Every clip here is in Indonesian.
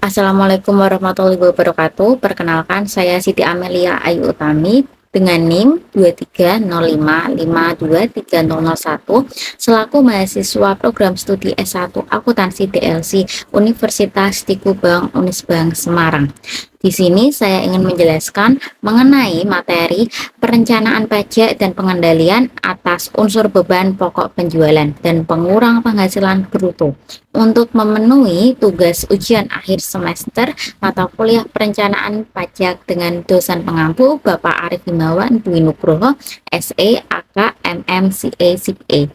Assalamualaikum warahmatullahi wabarakatuh. Perkenalkan, saya Siti Amelia Ayu Utami dengan NIM 23055223001 selaku mahasiswa program studi S1 Akuntansi DLC Universitas Tikubang Unisbank Semarang. Di sini saya ingin menjelaskan mengenai materi perencanaan pajak dan pengendalian atas unsur beban pokok penjualan dan pengurang penghasilan bruto untuk memenuhi tugas ujian akhir semester mata kuliah perencanaan pajak dengan dosen pengampu Bapak Arif Himawan Dwi Nugroho, SE, AK, MM, CA, SIPA.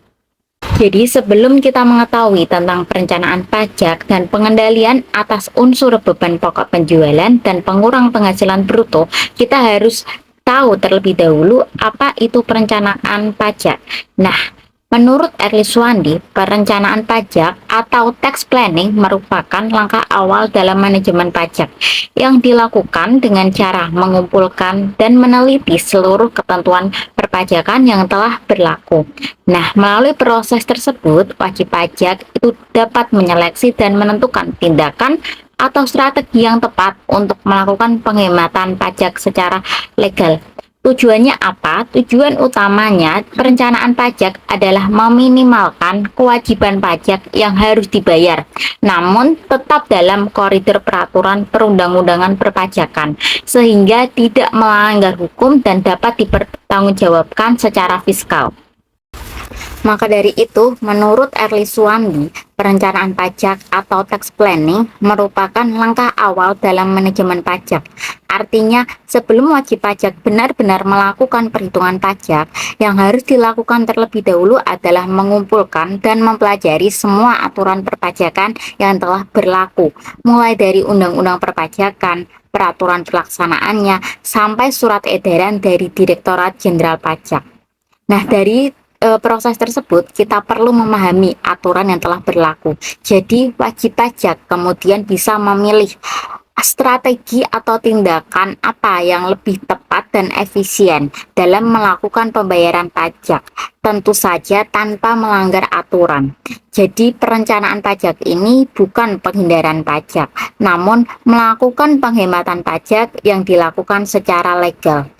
Jadi sebelum kita mengetahui tentang perencanaan pajak dan pengendalian atas unsur beban pokok penjualan dan pengurang penghasilan bruto, kita harus tahu terlebih dahulu apa itu perencanaan pajak. Nah, menurut Erli Suwandi, perencanaan pajak atau tax planning merupakan langkah awal dalam manajemen pajak yang dilakukan dengan cara mengumpulkan dan meneliti seluruh ketentuan perpajakan yang telah berlaku. Nah, melalui proses tersebut, wajib pajak itu dapat menyeleksi dan menentukan tindakan atau strategi yang tepat untuk melakukan penghematan pajak secara legal. Tujuannya apa? Tujuan utamanya perencanaan pajak adalah meminimalkan kewajiban pajak yang harus dibayar, namun tetap dalam koridor peraturan perundang-undangan perpajakan, sehingga tidak melanggar hukum dan dapat dipertanggungjawabkan secara fiskal. Maka dari itu, menurut Erli Suwandi, perencanaan pajak atau tax planning merupakan langkah awal dalam manajemen pajak. Artinya, sebelum wajib pajak benar-benar melakukan perhitungan pajak, yang harus dilakukan terlebih dahulu adalah mengumpulkan dan mempelajari semua aturan perpajakan yang telah berlaku, mulai dari undang-undang perpajakan, peraturan pelaksanaannya, sampai surat edaran dari Direktorat Jenderal Pajak. Nah, dari proses tersebut kita perlu memahami aturan yang telah berlaku. Jadi wajib pajak kemudian bisa memilih strategi atau tindakan apa yang lebih tepat dan efisien dalam melakukan pembayaran pajak, tentu saja tanpa melanggar aturan. Jadi perencanaan pajak ini bukan penghindaran pajak, namun melakukan penghematan pajak yang dilakukan secara legal.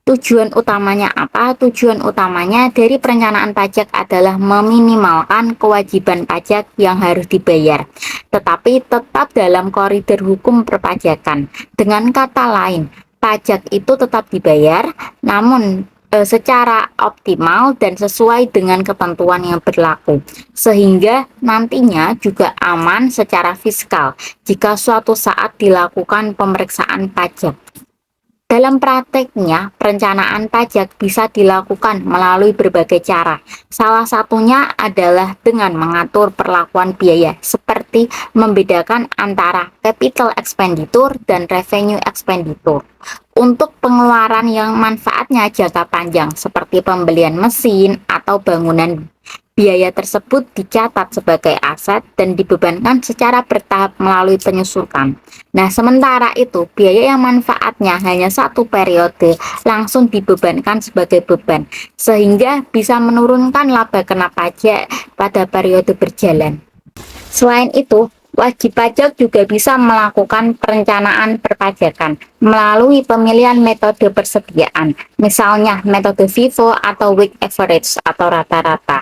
Tujuan utamanya apa? Tujuan utamanya dari perencanaan pajak adalah meminimalkan kewajiban pajak yang harus dibayar, tetapi tetap dalam koridor hukum perpajakan. Dengan kata lain, pajak itu tetap dibayar, namun secara optimal dan sesuai dengan ketentuan yang berlaku, sehingga nantinya juga aman secara fiskal jika suatu saat dilakukan pemeriksaan pajak. Dalam prakteknya, perencanaan pajak bisa dilakukan melalui berbagai cara. Salah satunya adalah dengan mengatur perlakuan biaya, seperti membedakan antara capital expenditure dan revenue expenditure. Untuk pengeluaran yang manfaatnya jangka panjang, seperti pembelian mesin atau bangunan, biaya tersebut dicatat sebagai aset dan dibebankan secara bertahap melalui penyusutan. Nah, sementara itu, biaya yang manfaatnya hanya satu periode langsung dibebankan sebagai beban, sehingga bisa menurunkan laba kena pajak pada periode berjalan. Selain itu, wajib pajak juga bisa melakukan perencanaan perpajakan melalui pemilihan metode persediaan, misalnya metode FIFO atau weighted average atau rata-rata.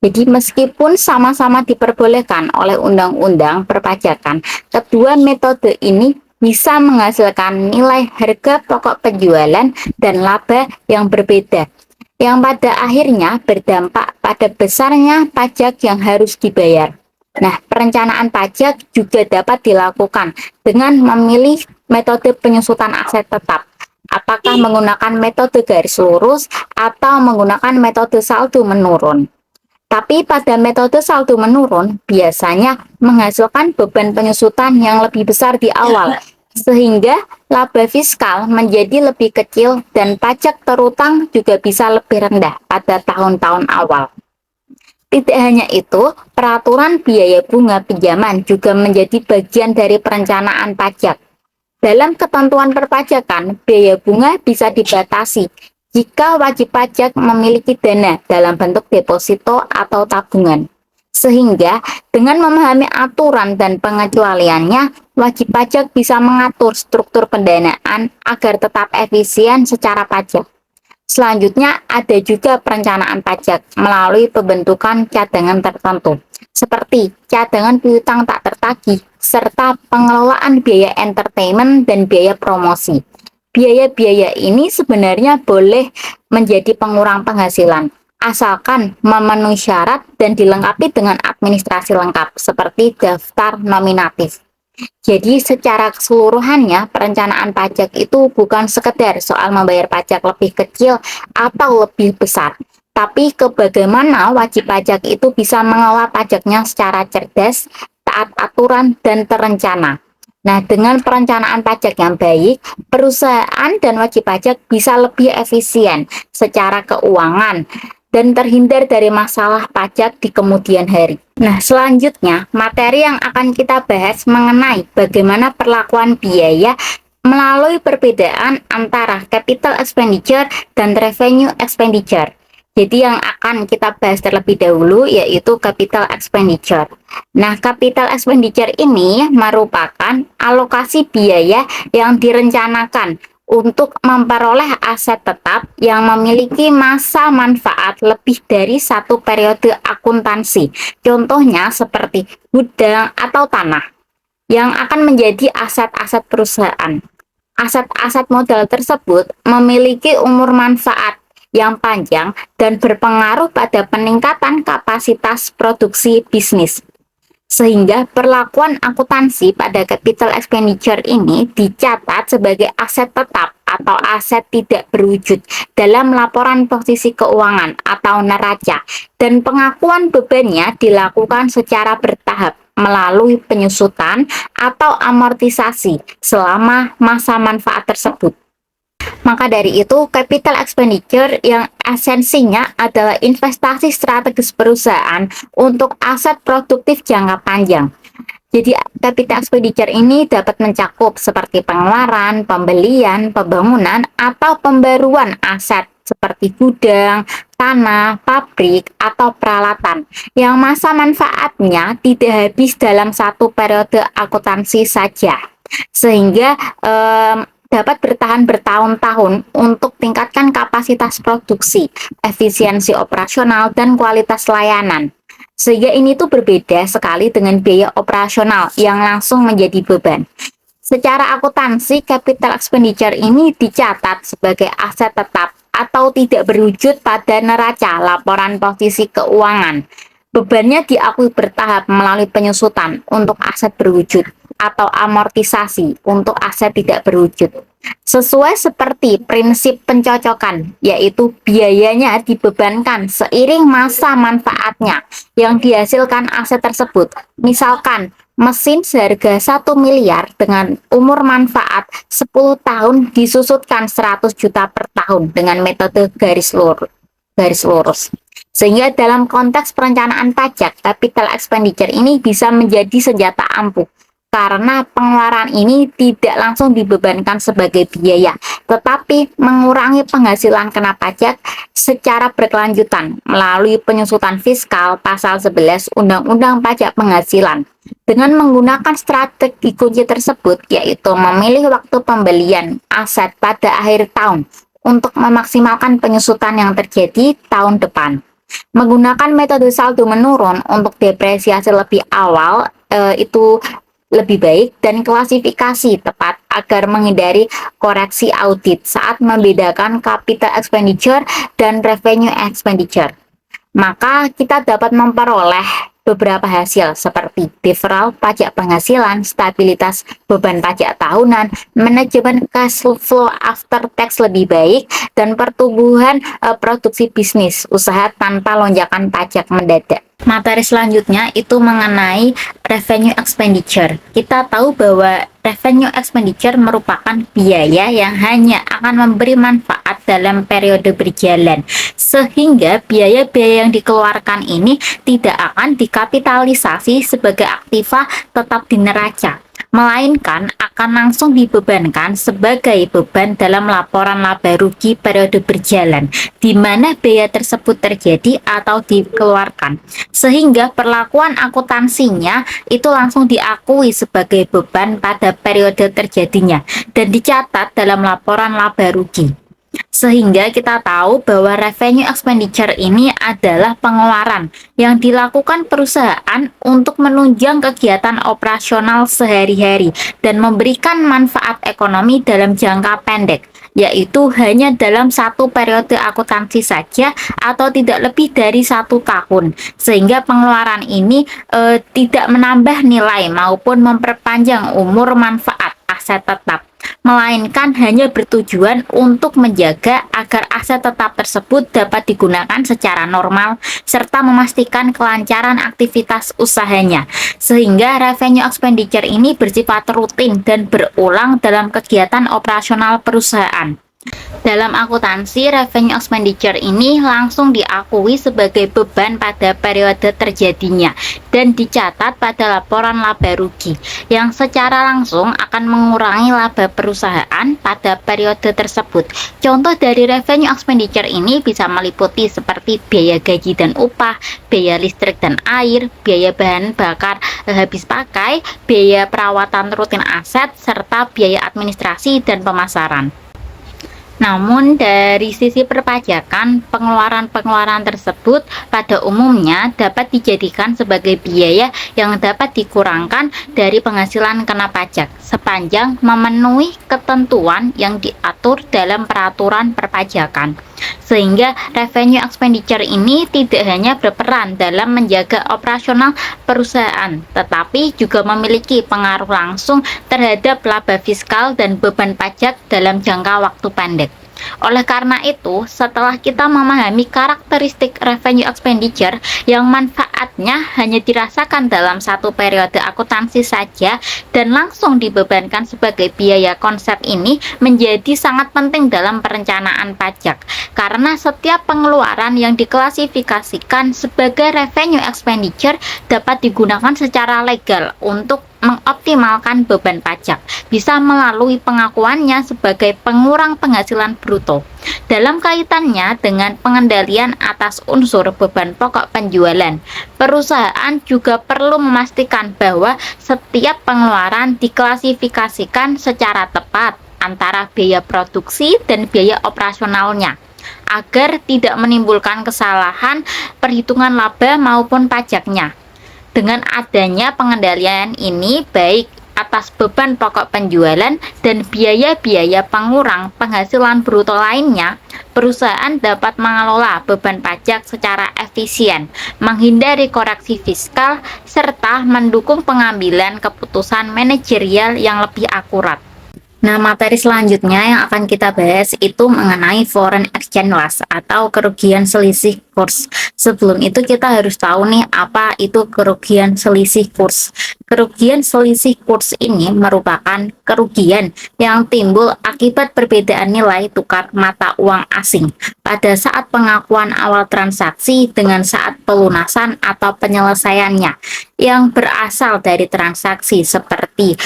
Jadi meskipun sama-sama diperbolehkan oleh undang-undang perpajakan, kedua metode ini bisa menghasilkan nilai harga pokok penjualan dan laba yang berbeda, yang pada akhirnya berdampak pada besarnya pajak yang harus dibayar. Nah, perencanaan pajak juga dapat dilakukan dengan memilih metode penyusutan aset tetap. Apakah menggunakan metode garis lurus atau menggunakan metode saldo menurun. Tapi pada metode saldo menurun biasanya menghasilkan beban penyusutan yang lebih besar di awal, sehingga laba fiskal menjadi lebih kecil dan pajak terutang juga bisa lebih rendah pada tahun-tahun awal. Tidak hanya itu, peraturan biaya bunga pinjaman juga menjadi bagian dari perencanaan pajak. Dalam ketentuan perpajakan, biaya bunga bisa dibatasi jika wajib pajak memiliki dana dalam bentuk deposito atau tabungan, Sehingga dengan memahami aturan dan pengecualiannya, wajib pajak bisa mengatur struktur pendanaan agar tetap efisien secara pajak. Selanjutnya, ada juga perencanaan pajak melalui pembentukan cadangan tertentu, seperti cadangan piutang tak tertagih, serta pengelolaan biaya entertainment dan biaya promosi. Biaya-biaya ini sebenarnya boleh menjadi pengurang penghasilan, asalkan memenuhi syarat dan dilengkapi dengan administrasi lengkap, seperti daftar nominatif. Jadi secara keseluruhannya perencanaan pajak itu bukan sekedar soal membayar pajak lebih kecil atau lebih besar, tapi ke bagaimana wajib pajak itu bisa mengelola pajaknya secara cerdas, taat aturan, dan terencana. Nah, dengan perencanaan pajak yang baik, perusahaan dan wajib pajak bisa lebih efisien secara keuangan dan terhindar dari masalah pajak di kemudian hari. Nah, selanjutnya materi yang akan kita bahas mengenai bagaimana perlakuan biaya melalui perbedaan antara capital expenditure dan revenue expenditure. Jadi yang akan kita bahas terlebih dahulu yaitu capital expenditure. Nah, capital expenditure ini merupakan alokasi biaya yang direncanakan untuk memperoleh aset tetap yang memiliki masa manfaat lebih dari satu periode akuntansi. Contohnya seperti gudang atau tanah yang akan menjadi aset-aset perusahaan. Aset-aset modal tersebut memiliki umur manfaat yang panjang dan berpengaruh pada peningkatan kapasitas produksi bisnis. Sehingga perlakuan akuntansi pada capital expenditure ini dicatat sebagai aset tetap atau aset tidak berwujud dalam laporan posisi keuangan atau neraca, dan pengakuan bebannya dilakukan secara bertahap melalui penyusutan atau amortisasi selama masa manfaat tersebut. Maka dari itu, capital expenditure yang esensinya adalah investasi strategis perusahaan untuk aset produktif jangka panjang. Jadi, capital expenditure ini dapat mencakup seperti pengeluaran, pembelian, pembangunan, atau pembaruan aset seperti gudang, tanah, pabrik, atau peralatan yang masa manfaatnya tidak habis dalam satu periode akuntansi saja. Sehingga dapat bertahan bertahun-tahun untuk tingkatkan kapasitas produksi, efisiensi operasional, dan kualitas layanan. Sehingga ini tuh berbeda sekali dengan biaya operasional yang langsung menjadi beban. Secara akuntansi, capital expenditure ini dicatat sebagai aset tetap atau tidak berwujud pada neraca laporan posisi keuangan. Bebannya diakui bertahap melalui penyusutan untuk aset berwujud atau amortisasi untuk aset tidak berwujud. Sesuai seperti prinsip pencocokan, yaitu biayanya dibebankan seiring masa manfaatnya yang dihasilkan aset tersebut. Misalkan mesin seharga 1 miliar dengan umur manfaat 10 tahun disusutkan 100 juta per tahun dengan metode garis lurus. Sehingga dalam konteks perencanaan pajak, capital expenditure ini bisa menjadi senjata ampuh karena pengeluaran ini tidak langsung dibebankan sebagai biaya, tetapi mengurangi penghasilan kena pajak secara berkelanjutan melalui penyusutan fiskal pasal 11 Undang-Undang Pajak Penghasilan. Dengan menggunakan strategi kunci tersebut, yaitu memilih waktu pembelian aset pada akhir tahun untuk memaksimalkan penyusutan yang terjadi tahun depan. Menggunakan metode saldo menurun untuk depresiasi lebih awal itu lebih baik, dan klasifikasi tepat agar menghindari koreksi audit saat membedakan capital expenditure dan revenue expenditure. Maka kita dapat memperoleh beberapa hasil seperti deferral pajak penghasilan, stabilitas beban pajak tahunan, manajemen cash flow after tax lebih baik, dan pertumbuhan produksi bisnis usaha tanpa lonjakan pajak mendadak. Materi selanjutnya itu mengenai revenue expenditure. Kita tahu bahwa revenue expenditure merupakan biaya yang hanya akan memberi manfaat dalam periode berjalan, sehingga biaya-biaya yang dikeluarkan ini tidak akan dikapitalisasi sebagai aktiva tetap di neraca. melainkan akan langsung dibebankan sebagai beban dalam laporan laba rugi periode berjalan, di mana biaya tersebut terjadi atau dikeluarkan, sehingga perlakuan akuntansinya itu langsung diakui sebagai beban pada periode terjadinya dan dicatat dalam laporan laba rugi. Sehingga kita tahu bahwa revenue expenditure ini adalah pengeluaran yang dilakukan perusahaan untuk menunjang kegiatan operasional sehari-hari dan memberikan manfaat ekonomi dalam jangka pendek, yaitu hanya dalam satu periode akuntansi saja atau tidak lebih dari 1 tahun, sehingga pengeluaran ini tidak menambah nilai maupun memperpanjang umur manfaat aset tetap, melainkan hanya bertujuan untuk menjaga agar aset tetap tersebut dapat digunakan secara normal serta memastikan kelancaran aktivitas usahanya, sehingga revenue expenditure ini bersifat rutin dan berulang dalam kegiatan operasional perusahaan. Dalam akuntansi, revenue expenditure ini langsung diakui sebagai beban pada periode terjadinya dan dicatat pada laporan laba rugi, yang secara langsung akan mengurangi laba perusahaan pada periode tersebut. Contoh dari revenue expenditure ini bisa meliputi seperti biaya gaji dan upah, biaya listrik dan air, biaya bahan bakar habis pakai, biaya perawatan rutin aset, serta biaya administrasi dan pemasaran. Namun dari sisi perpajakan, pengeluaran-pengeluaran tersebut pada umumnya dapat dijadikan sebagai biaya yang dapat dikurangkan dari penghasilan kena pajak sepanjang memenuhi ketentuan yang diatur dalam peraturan perpajakan. Sehingga revenue expenditure ini tidak hanya berperan dalam menjaga operasional perusahaan, tetapi juga memiliki pengaruh langsung terhadap laba fiskal dan beban pajak dalam jangka waktu pendek. Oleh karena itu, setelah kita memahami karakteristik revenue expenditure yang manfaatnya hanya dirasakan dalam satu periode akuntansi saja dan langsung dibebankan sebagai biaya, konsep ini menjadi sangat penting dalam perencanaan pajak, karena setiap pengeluaran yang diklasifikasikan sebagai revenue expenditure dapat digunakan secara legal untuk mengoptimalkan beban pajak, bisa melalui pengakuannya sebagai pengurang penghasilan bruto. Dalam kaitannya dengan pengendalian atas unsur beban pokok penjualan, perusahaan juga perlu memastikan bahwa setiap pengeluaran diklasifikasikan secara tepat antara biaya produksi dan biaya operasionalnya, agar tidak menimbulkan kesalahan perhitungan laba maupun pajaknya. Dengan adanya pengendalian ini, baik atas beban pokok penjualan dan biaya-biaya pengurang penghasilan bruto lainnya, perusahaan dapat mengelola beban pajak secara efisien, menghindari koreksi fiskal, serta mendukung pengambilan keputusan manajerial yang lebih akurat. Nah, materi selanjutnya yang akan kita bahas itu mengenai foreign exchange loss atau kerugian selisih kurs. Sebelum itu kita harus tahu nih apa itu kerugian selisih kurs. Kerugian selisih kurs ini merupakan kerugian yang timbul akibat perbedaan nilai tukar mata uang asing pada saat pengakuan awal transaksi dengan saat pelunasan atau penyelesaiannya, yang berasal dari transaksi seperti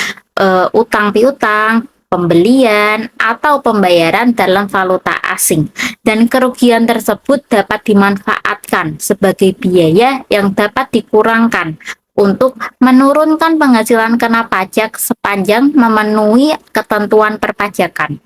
utang piutang, pembelian, atau pembayaran dalam valuta asing, dan kerugian tersebut dapat dimanfaatkan sebagai biaya yang dapat dikurangkan untuk menurunkan penghasilan kena pajak sepanjang memenuhi ketentuan perpajakan.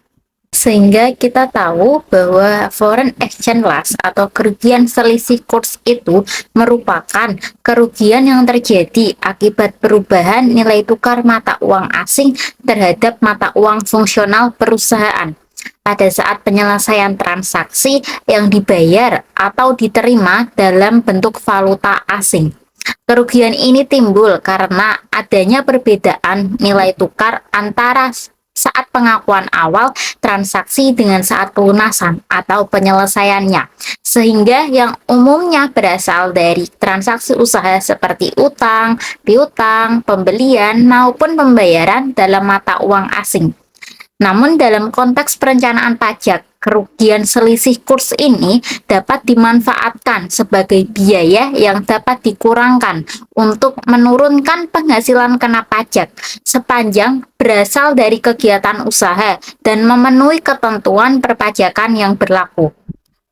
Sehingga kita tahu bahwa foreign exchange loss atau kerugian selisih kurs itu merupakan kerugian yang terjadi akibat perubahan nilai tukar mata uang asing terhadap mata uang fungsional perusahaan pada saat penyelesaian transaksi yang dibayar atau diterima dalam bentuk valuta asing. Kerugian ini timbul karena adanya perbedaan nilai tukar antara saat pengakuan awal transaksi dengan saat pelunasan atau penyelesaiannya, sehingga yang umumnya berasal dari transaksi usaha seperti utang, piutang, pembelian, maupun pembayaran dalam mata uang asing. Namun dalam konteks perencanaan pajak, kerugian selisih kurs ini dapat dimanfaatkan sebagai biaya yang dapat dikurangkan untuk menurunkan penghasilan kena pajak sepanjang berasal dari kegiatan usaha dan memenuhi ketentuan perpajakan yang berlaku.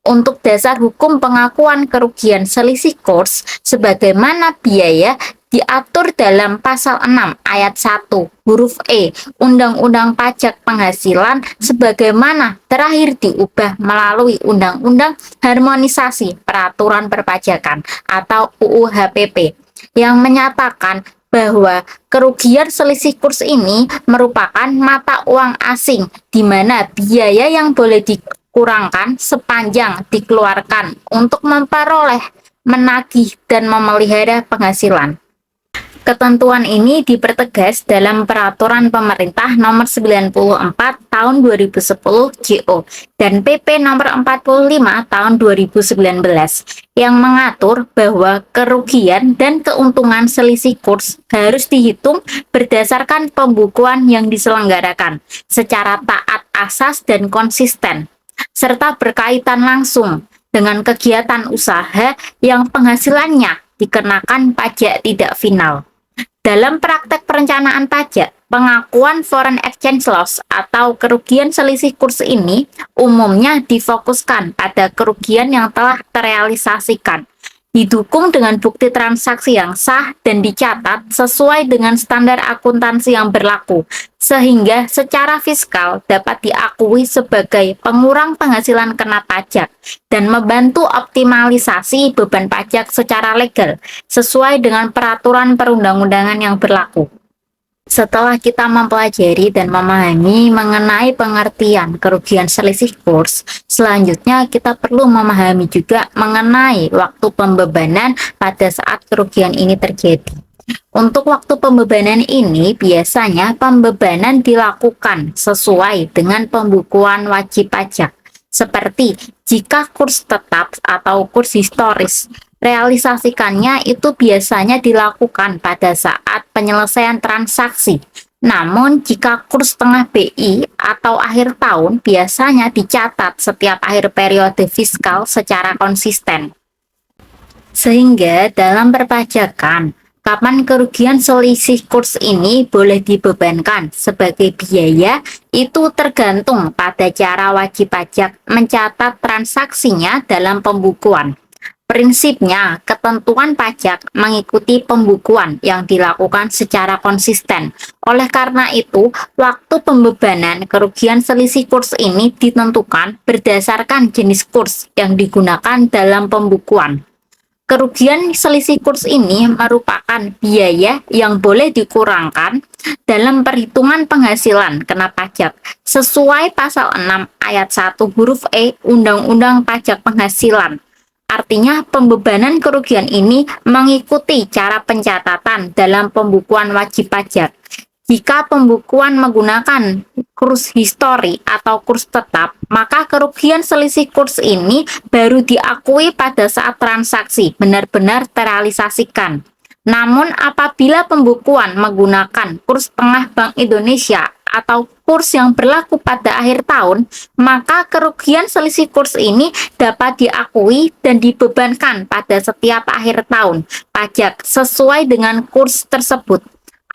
Untuk dasar hukum pengakuan kerugian selisih kurs sebagaimana biaya diatur dalam pasal 6 ayat 1 huruf E Undang-Undang Pajak Penghasilan sebagaimana terakhir diubah melalui Undang-Undang Harmonisasi Peraturan Perpajakan atau UU HPP yang menyatakan bahwa kerugian selisih kurs ini merupakan mata uang asing di mana biaya yang boleh dikurangkan sepanjang dikeluarkan untuk memperoleh, menagih, dan memelihara penghasilan. Ketentuan ini dipertegas dalam Peraturan Pemerintah Nomor 94 Tahun 2010 JO dan PP Nomor 45 Tahun 2019 yang mengatur bahwa kerugian dan keuntungan selisih kurs harus dihitung berdasarkan pembukuan yang diselenggarakan secara taat asas dan konsisten, serta berkaitan langsung dengan kegiatan usaha yang penghasilannya dikenakan pajak tidak final. Dalam praktek perencanaan pajak, pengakuan foreign exchange loss atau kerugian selisih kurs ini umumnya difokuskan pada kerugian yang telah terrealisasikan, didukung dengan bukti transaksi yang sah dan dicatat sesuai dengan standar akuntansi yang berlaku, sehingga secara fiskal dapat diakui sebagai pengurang penghasilan kena pajak dan membantu optimalisasi beban pajak secara legal sesuai dengan peraturan perundang-undangan yang berlaku. Setelah kita mempelajari dan memahami mengenai pengertian kerugian selisih kurs, selanjutnya kita perlu memahami juga mengenai waktu pembebanan pada saat kerugian ini terjadi. Untuk waktu pembebanan ini, biasanya pembebanan dilakukan sesuai dengan pembukuan wajib pajak, seperti jika kurs tetap atau kurs historis. Realisasikannya itu biasanya dilakukan pada saat penyelesaian transaksi. Namun, jika kurs tengah BI atau akhir tahun biasanya dicatat setiap akhir periode fiskal secara konsisten. Sehingga dalam perpajakan, kapan kerugian selisih kurs ini boleh dibebankan sebagai biaya itu tergantung pada cara wajib pajak mencatat transaksinya dalam pembukuan. Prinsipnya, ketentuan pajak mengikuti pembukuan yang dilakukan secara konsisten. Oleh karena itu, waktu pembebanan kerugian selisih kurs ini ditentukan berdasarkan jenis kurs yang digunakan dalam pembukuan. Kerugian selisih kurs ini merupakan biaya yang boleh dikurangkan dalam perhitungan penghasilan kena pajak sesuai pasal 6 ayat 1 huruf E Undang-Undang Pajak Penghasilan. Artinya, pembebanan kerugian ini mengikuti cara pencatatan dalam pembukuan wajib pajak. Jika pembukuan menggunakan kurs histori atau kurs tetap, maka kerugian selisih kurs ini baru diakui pada saat transaksi benar-benar terrealisasikan. Namun, apabila pembukuan menggunakan kurs tengah Bank Indonesia atau kurs yang berlaku pada akhir tahun, maka kerugian selisih kurs ini dapat diakui dan dibebankan pada setiap akhir tahun pajak sesuai dengan kurs tersebut.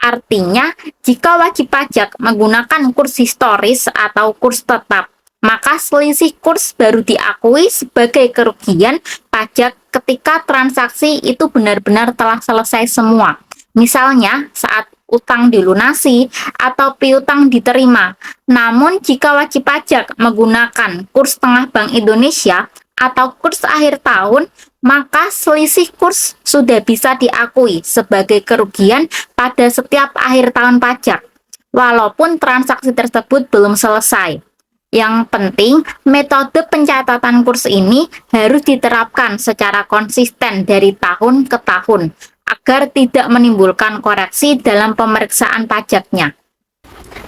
Artinya, jika wajib pajak menggunakan kurs historis atau kurs tetap, maka selisih kurs baru diakui sebagai kerugian pajak ketika transaksi itu benar-benar telah selesai semua. Misalnya, saat utang dilunasi atau piutang diterima. Namun, jika wajib pajak menggunakan kurs tengah Bank Indonesia atau kurs akhir tahun, maka selisih kurs sudah bisa diakui sebagai kerugian pada setiap akhir tahun pajak, walaupun transaksi tersebut belum selesai. Yang penting, metode pencatatan kurs ini harus diterapkan secara konsisten dari tahun ke tahun, agar tidak menimbulkan koreksi dalam pemeriksaan pajaknya.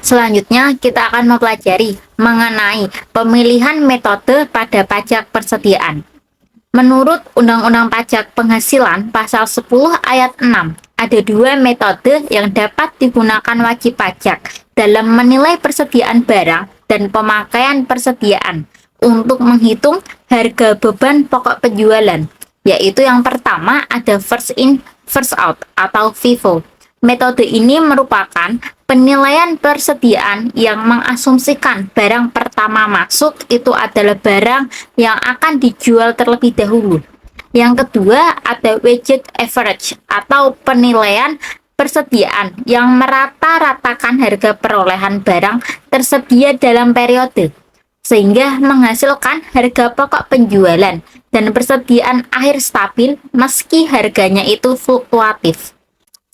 Selanjutnya, kita akan mempelajari mengenai pemilihan metode pada pajak persediaan. Menurut Undang-Undang Pajak Penghasilan Pasal 10 Ayat 6, ada dua metode yang dapat digunakan wajib pajak dalam menilai persediaan barang dan pemakaian persediaan. untuk menghitung harga beban pokok penjualan, yaitu yang pertama ada first in, first out atau FIFO. Metode ini merupakan penilaian persediaan yang mengasumsikan barang pertama masuk itu adalah barang yang akan dijual terlebih dahulu. Yang kedua ada weighted average atau penilaian persediaan yang merata-ratakan harga perolehan barang tersedia dalam periode, sehingga menghasilkan harga pokok penjualan dan persediaan akhir stabil meski harganya itu fluktuatif.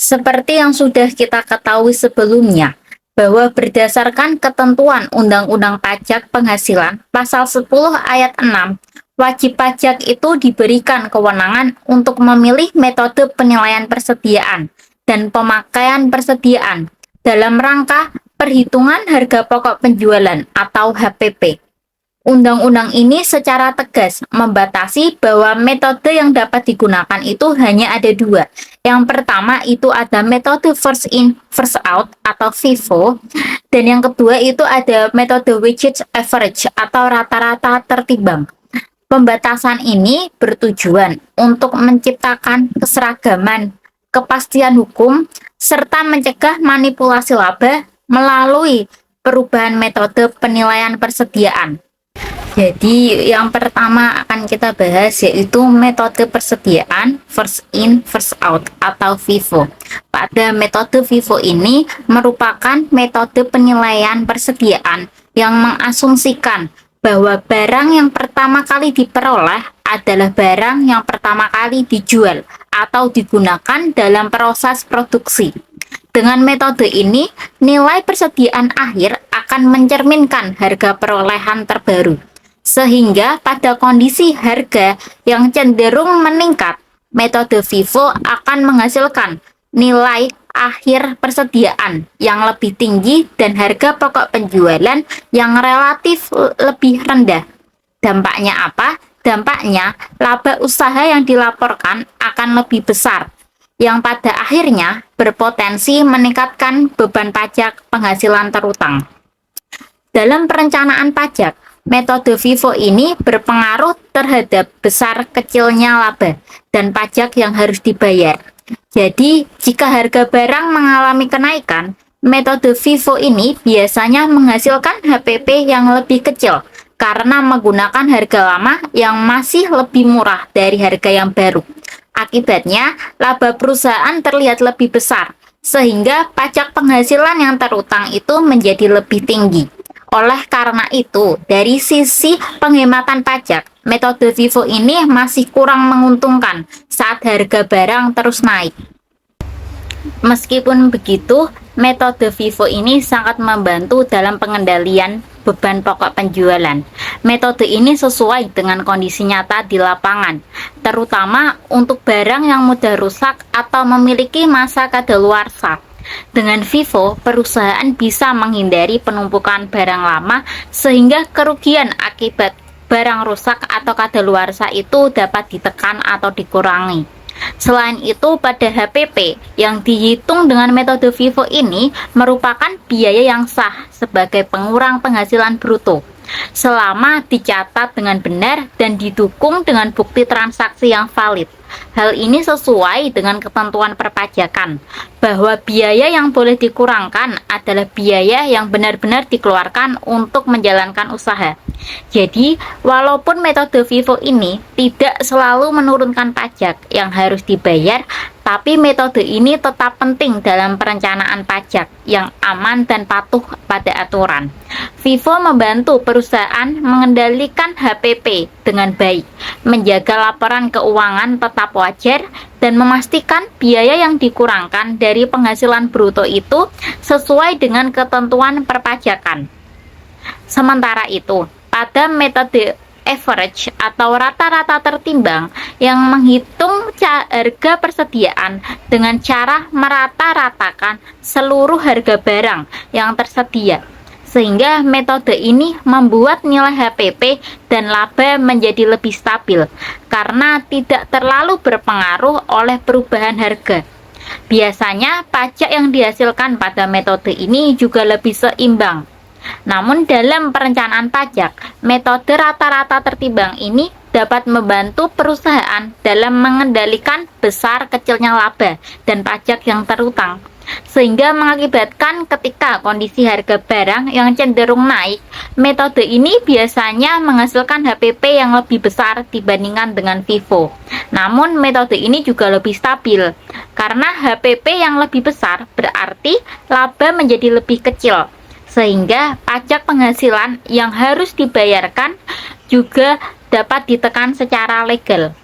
Seperti yang sudah kita ketahui sebelumnya, bahwa berdasarkan ketentuan Undang-Undang Pajak Penghasilan Pasal 10 Ayat 6, wajib pajak itu diberikan kewenangan untuk memilih metode penilaian persediaan dan pemakaian persediaan dalam rangka perhitungan harga pokok penjualan atau HPP. Undang-undang ini secara tegas membatasi bahwa metode yang dapat digunakan itu hanya ada dua. Yang pertama itu ada metode first in, first out atau FIFO, dan yang kedua itu ada metode weighted average atau rata-rata tertimbang. Pembatasan ini bertujuan untuk menciptakan keseragaman, kepastian hukum, serta mencegah manipulasi laba melalui perubahan metode penilaian persediaan. Jadi yang pertama akan kita bahas yaitu metode persediaan first in first out atau FIFO. Pada metode FIFO ini merupakan metode penilaian persediaan yang mengasumsikan bahwa barang yang pertama kali diperoleh adalah barang yang pertama kali dijual atau digunakan dalam proses produksi. Dengan metode ini, nilai persediaan akhir akan mencerminkan harga perolehan terbaru. Sehingga pada kondisi harga yang cenderung meningkat, metode FIFO akan menghasilkan nilai akhir persediaan yang lebih tinggi dan harga pokok penjualan yang relatif lebih rendah. Dampaknya apa? Dampaknya laba usaha yang dilaporkan akan lebih besar, yang pada akhirnya berpotensi meningkatkan beban pajak penghasilan terutang. Dalam perencanaan pajak, metode FIFO ini berpengaruh terhadap besar kecilnya laba dan pajak yang harus dibayar. Jadi, jika harga barang mengalami kenaikan, metode FIFO ini biasanya menghasilkan HPP yang lebih kecil karena menggunakan harga lama yang masih lebih murah dari harga yang baru. Akibatnya, laba perusahaan terlihat lebih besar, sehingga pajak penghasilan yang terutang itu menjadi lebih tinggi. Oleh karena itu, dari sisi penghematan pajak, metode FIFO ini masih kurang menguntungkan saat harga barang terus naik. Meskipun begitu, metode FIFO ini sangat membantu dalam pengendalian beban pokok penjualan. Metode ini sesuai dengan kondisi nyata di lapangan, terutama untuk barang yang mudah rusak atau memiliki masa kadaluarsa. Dengan FIFO, perusahaan bisa menghindari penumpukan barang lama sehingga kerugian akibat barang rusak atau kadaluarsa itu dapat ditekan atau dikurangi. Selain itu, pada HPP yang dihitung dengan metode FIFO ini merupakan biaya yang sah sebagai pengurang penghasilan bruto, selama dicatat dengan benar dan didukung dengan bukti transaksi yang valid. Hal ini sesuai dengan ketentuan perpajakan, bahwa biaya yang boleh dikurangkan adalah biaya yang benar-benar dikeluarkan untuk menjalankan usaha. Jadi, walaupun metode FIFO ini tidak selalu menurunkan pajak yang harus dibayar, tapi metode ini tetap penting dalam perencanaan pajak yang aman dan patuh pada aturan. FIFO membantu perusahaan mengendalikan HPP dengan baik, menjaga laporan keuangan tetap wajar, dan memastikan biaya yang dikurangkan dari penghasilan bruto itu sesuai dengan ketentuan perpajakan. Sementara itu, pada metode average atau rata-rata tertimbang yang menghitung harga persediaan dengan cara merata-ratakan seluruh harga barang yang tersedia, sehingga metode ini membuat nilai HPP dan laba menjadi lebih stabil karena tidak terlalu berpengaruh oleh perubahan harga. Biasanya pajak yang dihasilkan pada metode ini juga lebih seimbang. Namun dalam perencanaan pajak, metode rata-rata tertimbang ini dapat membantu perusahaan dalam mengendalikan besar kecilnya laba dan pajak yang terutang, sehingga mengakibatkan ketika kondisi harga barang yang cenderung naik, metode ini biasanya menghasilkan HPP yang lebih besar dibandingkan dengan FIFO. Namun metode ini juga lebih stabil, karena HPP yang lebih besar berarti laba menjadi lebih kecil, sehingga pajak penghasilan yang harus dibayarkan juga dapat ditekan secara legal.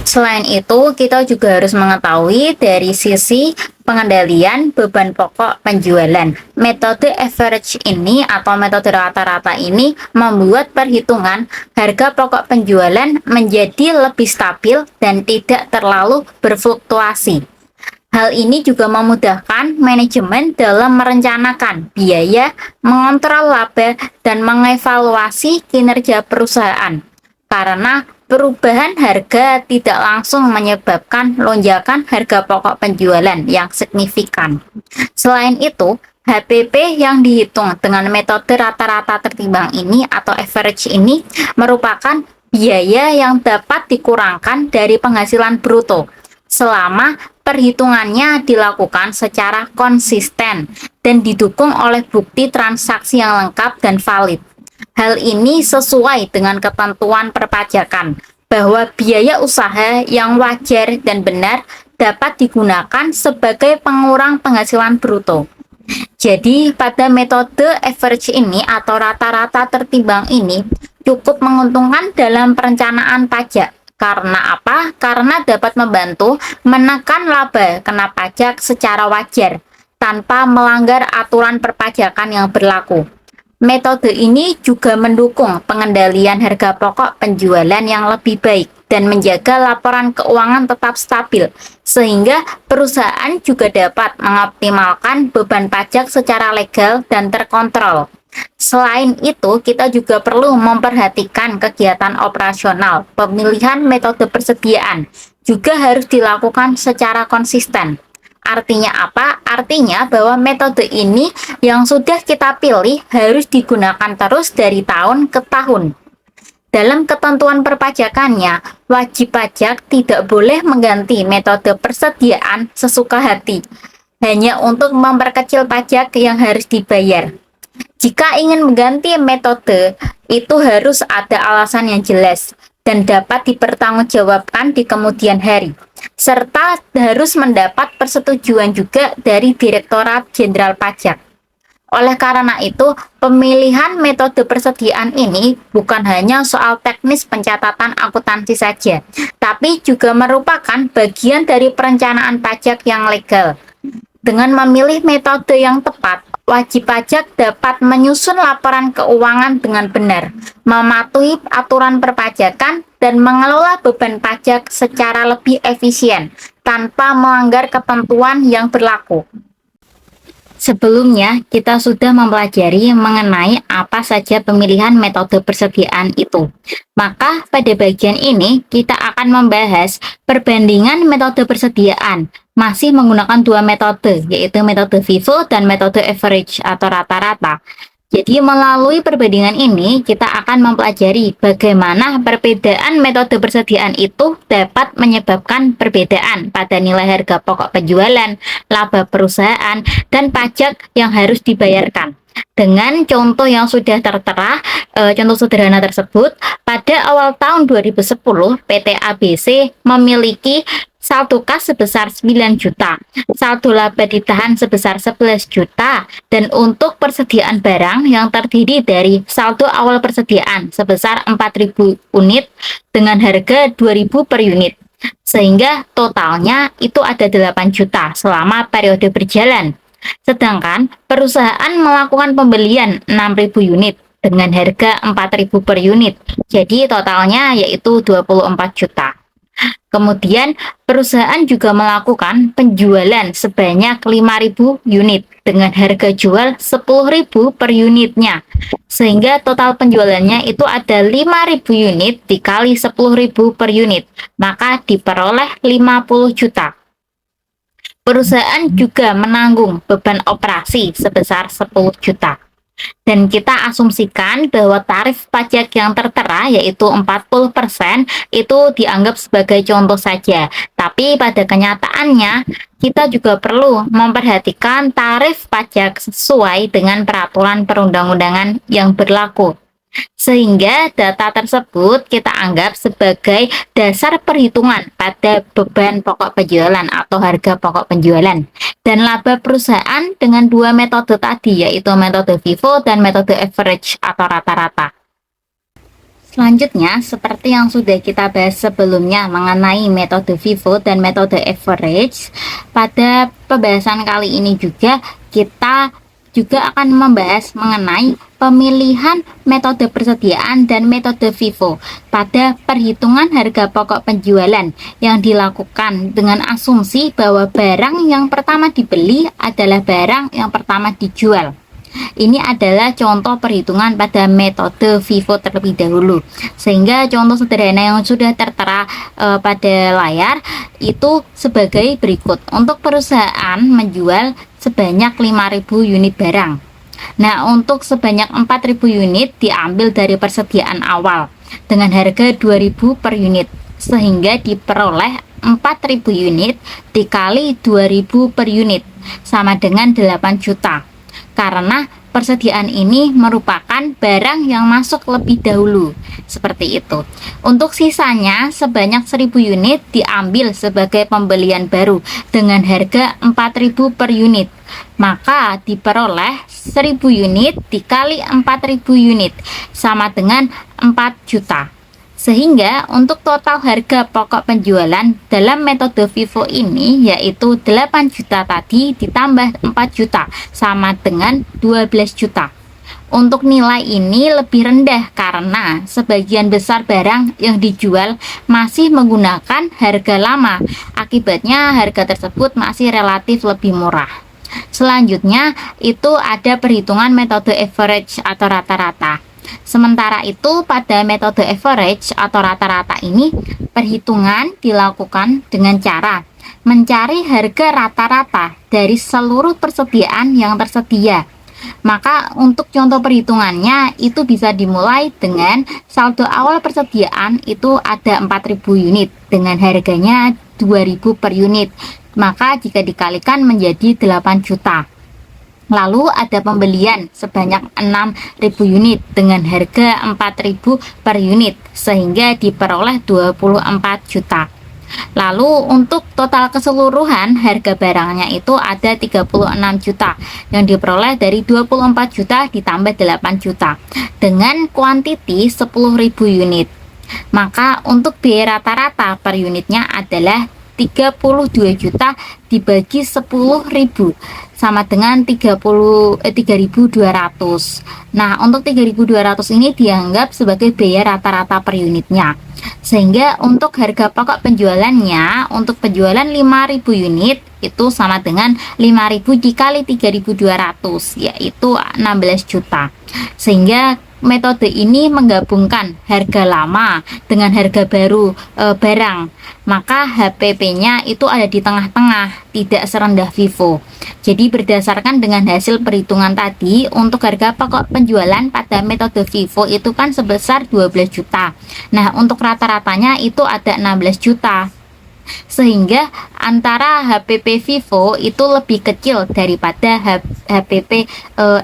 Selain itu, kita juga harus mengetahui dari sisi pengendalian beban pokok penjualan. Metode average ini atau metode rata-rata ini membuat perhitungan harga pokok penjualan menjadi lebih stabil dan tidak terlalu berfluktuasi. Hal ini juga memudahkan manajemen dalam merencanakan biaya, mengontrol laba, dan mengevaluasi kinerja perusahaan. Karena perubahan harga tidak langsung menyebabkan lonjakan harga pokok penjualan yang signifikan. Selain itu, HPP yang dihitung dengan metode rata-rata tertimbang ini atau average ini merupakan biaya yang dapat dikurangkan dari penghasilan bruto selama perhitungannya dilakukan secara konsisten dan didukung oleh bukti transaksi yang lengkap dan valid. Hal ini sesuai dengan ketentuan perpajakan bahwa biaya usaha yang wajar dan benar dapat digunakan sebagai pengurang penghasilan bruto. Jadi, pada metode average ini atau rata-rata tertimbang ini cukup menguntungkan dalam perencanaan pajak. Karena apa? Karena dapat membantu menekan laba kena pajak secara wajar tanpa melanggar aturan perpajakan yang berlaku. Metode ini juga mendukung pengendalian harga pokok penjualan yang lebih baik dan menjaga laporan keuangan tetap stabil, sehingga perusahaan juga dapat mengoptimalkan beban pajak secara legal dan terkontrol. Selain itu, kita juga perlu memperhatikan kegiatan operasional. Pemilihan metode persediaan juga harus dilakukan secara konsisten. Artinya apa? Artinya bahwa metode ini yang sudah kita pilih harus digunakan terus dari tahun ke tahun. Dalam ketentuan perpajakannya, wajib pajak tidak boleh mengganti metode persediaan sesuka hati, hanya untuk memperkecil pajak yang harus dibayar. Jika ingin mengganti metode, itu harus ada alasan yang jelas dan dapat dipertanggungjawabkan di kemudian hari, serta harus mendapat persetujuan juga dari Direktorat Jenderal Pajak. Oleh karena itu, pemilihan metode persediaan ini bukan hanya soal teknis pencatatan akuntansi saja, tapi juga merupakan bagian dari perencanaan pajak yang legal. Dengan memilih metode yang tepat, wajib pajak dapat menyusun laporan keuangan dengan benar, mematuhi aturan perpajakan, dan mengelola beban pajak secara lebih efisien tanpa melanggar ketentuan yang berlaku. Sebelumnya, kita sudah mempelajari mengenai apa saja pemilihan metode persediaan itu. Maka, pada bagian ini, kita akan membahas perbandingan metode persediaan. Masih menggunakan dua metode, yaitu metode FIFO dan metode average atau rata-rata. Jadi, melalui perbandingan ini, kita akan mempelajari bagaimana perbedaan metode persediaan itu dapat menyebabkan perbedaan pada nilai harga pokok penjualan, laba perusahaan, dan pajak yang harus dibayarkan. Dengan contoh yang sudah tertera, contoh sederhana tersebut, pada awal tahun 2010, PT ABC memiliki saldo kas sebesar 9 juta, saldo laba ditahan sebesar 11 juta, dan untuk persediaan barang yang terdiri dari saldo awal persediaan sebesar 4.000 unit dengan harga 2.000 per unit. Sehingga totalnya itu ada 8 juta selama periode berjalan. Sedangkan perusahaan melakukan pembelian 6.000 unit dengan harga 4.000 per unit. Jadi totalnya yaitu 24 juta. Kemudian perusahaan juga melakukan penjualan sebanyak 5.000 unit dengan harga jual 10.000 per unitnya. Sehingga total penjualannya itu ada 5.000 unit dikali 10.000 per unit, maka diperoleh 50 juta. Perusahaan juga menanggung beban operasi sebesar 10 juta. Dan kita asumsikan bahwa tarif pajak yang tertera yaitu 40% itu dianggap sebagai contoh saja. Tapi pada kenyataannya kita juga perlu memperhatikan tarif pajak sesuai dengan peraturan perundang-undangan yang berlaku. Sehingga data tersebut kita anggap sebagai dasar perhitungan pada beban pokok penjualan atau harga pokok penjualan dan laba perusahaan dengan dua metode tadi, yaitu metode FIFO dan metode average atau rata-rata. Selanjutnya, seperti yang sudah kita bahas sebelumnya mengenai metode FIFO dan metode average, pada pembahasan kali ini juga kita juga akan membahas mengenai pemilihan metode persediaan dan metode FIFO pada perhitungan harga pokok penjualan yang dilakukan dengan asumsi bahwa barang yang pertama dibeli adalah barang yang pertama dijual. Ini adalah contoh perhitungan pada metode FIFO terlebih dahulu. Sehingga contoh sederhana yang sudah tertera pada layar itu sebagai berikut. Untuk perusahaan menjual sebanyak 5.000 unit barang. Nah, untuk sebanyak 4.000 unit diambil dari persediaan awal dengan harga 2.000 per unit, sehingga diperoleh 4.000 unit dikali 2.000 per unit sama dengan 8 juta. Karena persediaan ini merupakan barang yang masuk lebih dahulu, seperti itu. Untuk sisanya sebanyak 1.000 unit diambil sebagai pembelian baru dengan harga 4.000 per unit, maka diperoleh 1.000 unit dikali 4.000 unit sama dengan 4 juta. Sehingga untuk total harga pokok penjualan dalam metode FIFO ini yaitu 8 juta tadi ditambah 4 juta sama dengan 12 juta. Untuk nilai ini lebih rendah karena sebagian besar barang yang dijual masih menggunakan harga lama. Akibatnya harga tersebut masih relatif lebih murah. Selanjutnya itu ada perhitungan metode average atau rata-rata. Sementara itu pada metode average atau rata-rata ini perhitungan dilakukan dengan cara mencari harga rata-rata dari seluruh persediaan yang tersedia. Maka untuk contoh perhitungannya itu bisa dimulai dengan saldo awal persediaan itu ada 4.000 unit dengan harganya 2.000 per unit. Maka jika dikalikan menjadi 8 juta. Lalu ada pembelian sebanyak 6.000 unit dengan harga 4.000 per unit sehingga diperoleh 24 juta. Lalu untuk total keseluruhan harga barangnya itu ada 36 juta yang diperoleh dari 24 juta ditambah 8 juta dengan kuantiti 10.000 unit. Maka untuk biaya rata-rata per unitnya adalah 32 juta dibagi 10.000 sama dengan 3.200. Nah, untuk 3.200 ini dianggap sebagai biaya rata-rata per unitnya. Sehingga untuk harga pokok penjualannya untuk penjualan 5.000 unit itu sama dengan 5.000 dikali 3.200 yaitu 16 juta. Sehingga metode ini menggabungkan harga lama dengan harga baru barang, maka HPP-nya itu ada di tengah-tengah, tidak serendah FIFO. Jadi berdasarkan dengan hasil perhitungan tadi, untuk harga pokok penjualan pada metode FIFO itu kan sebesar 12 juta. Nah, untuk rata-ratanya itu ada 16 juta. Sehingga antara HPP FIFO itu lebih kecil daripada HPP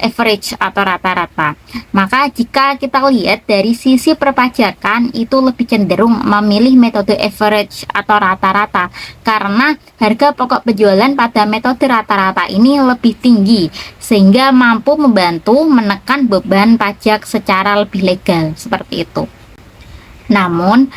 average atau rata-rata. Maka jika kita lihat dari sisi perpajakan itu lebih cenderung memilih metode average atau rata-rata karena harga pokok penjualan pada metode rata-rata ini lebih tinggi sehingga mampu membantu menekan beban pajak secara lebih legal, seperti itu. Namun,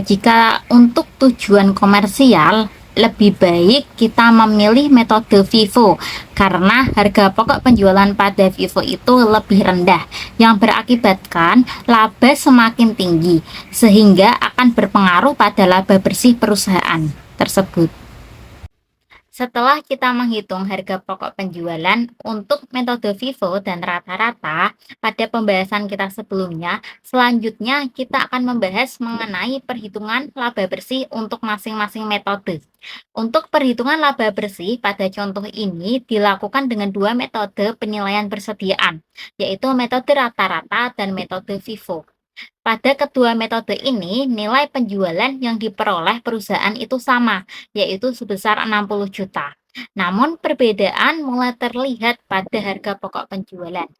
jika untuk tujuan komersial, lebih baik kita memilih metode FIFO karena harga pokok penjualan pada FIFO itu lebih rendah yang berakibatkan laba semakin tinggi sehingga akan berpengaruh pada laba bersih perusahaan tersebut. Setelah kita menghitung harga pokok penjualan untuk metode FIFO dan rata-rata pada pembahasan kita sebelumnya, selanjutnya kita akan membahas mengenai perhitungan laba bersih untuk masing-masing metode. Untuk perhitungan laba bersih pada contoh ini dilakukan dengan dua metode penilaian persediaan, yaitu metode rata-rata dan metode FIFO. Pada kedua metode ini, nilai penjualan yang diperoleh perusahaan itu sama, yaitu sebesar 60 juta. Namun perbedaan mulai terlihat pada harga pokok penjualan.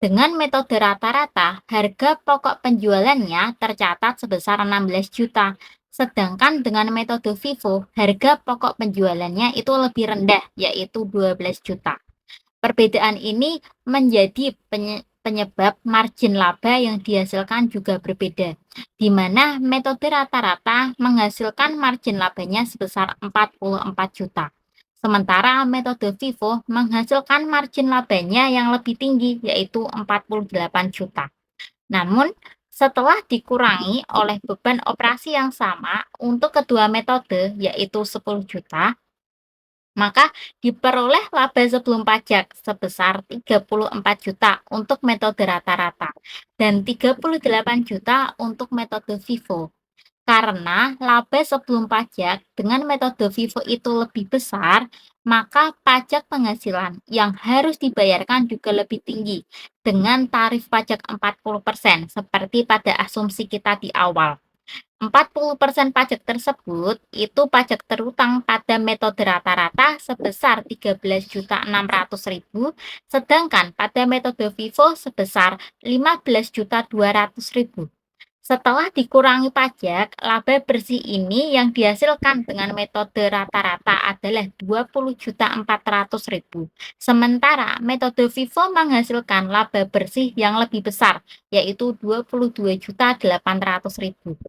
Dengan metode rata-rata, harga pokok penjualannya tercatat sebesar 16 juta. Sedangkan dengan metode FIFO, harga pokok penjualannya itu lebih rendah, yaitu 12 juta. Perbedaan ini menjadi penyebab margin laba yang dihasilkan juga berbeda, di mana metode rata-rata menghasilkan margin labanya sebesar 44 juta. Sementara metode FIFO menghasilkan margin labanya yang lebih tinggi, yaitu 48 juta. Namun, setelah dikurangi oleh beban operasi yang sama untuk kedua metode, yaitu 10 juta, maka diperoleh laba sebelum pajak sebesar 34 juta untuk metode rata-rata dan 38 juta untuk metode FIFO. Karena laba sebelum pajak dengan metode FIFO itu lebih besar, maka pajak penghasilan yang harus dibayarkan juga lebih tinggi dengan tarif pajak 40% seperti pada asumsi kita di awal. 40% pajak tersebut itu pajak terutang pada metode rata-rata sebesar 13.600.000, sedangkan pada metode FIFO sebesar 15.200.000. Setelah dikurangi pajak, laba bersih ini yang dihasilkan dengan metode rata-rata adalah 20.400.000. Sementara metode FIFO menghasilkan laba bersih yang lebih besar, yaitu 22.800.000.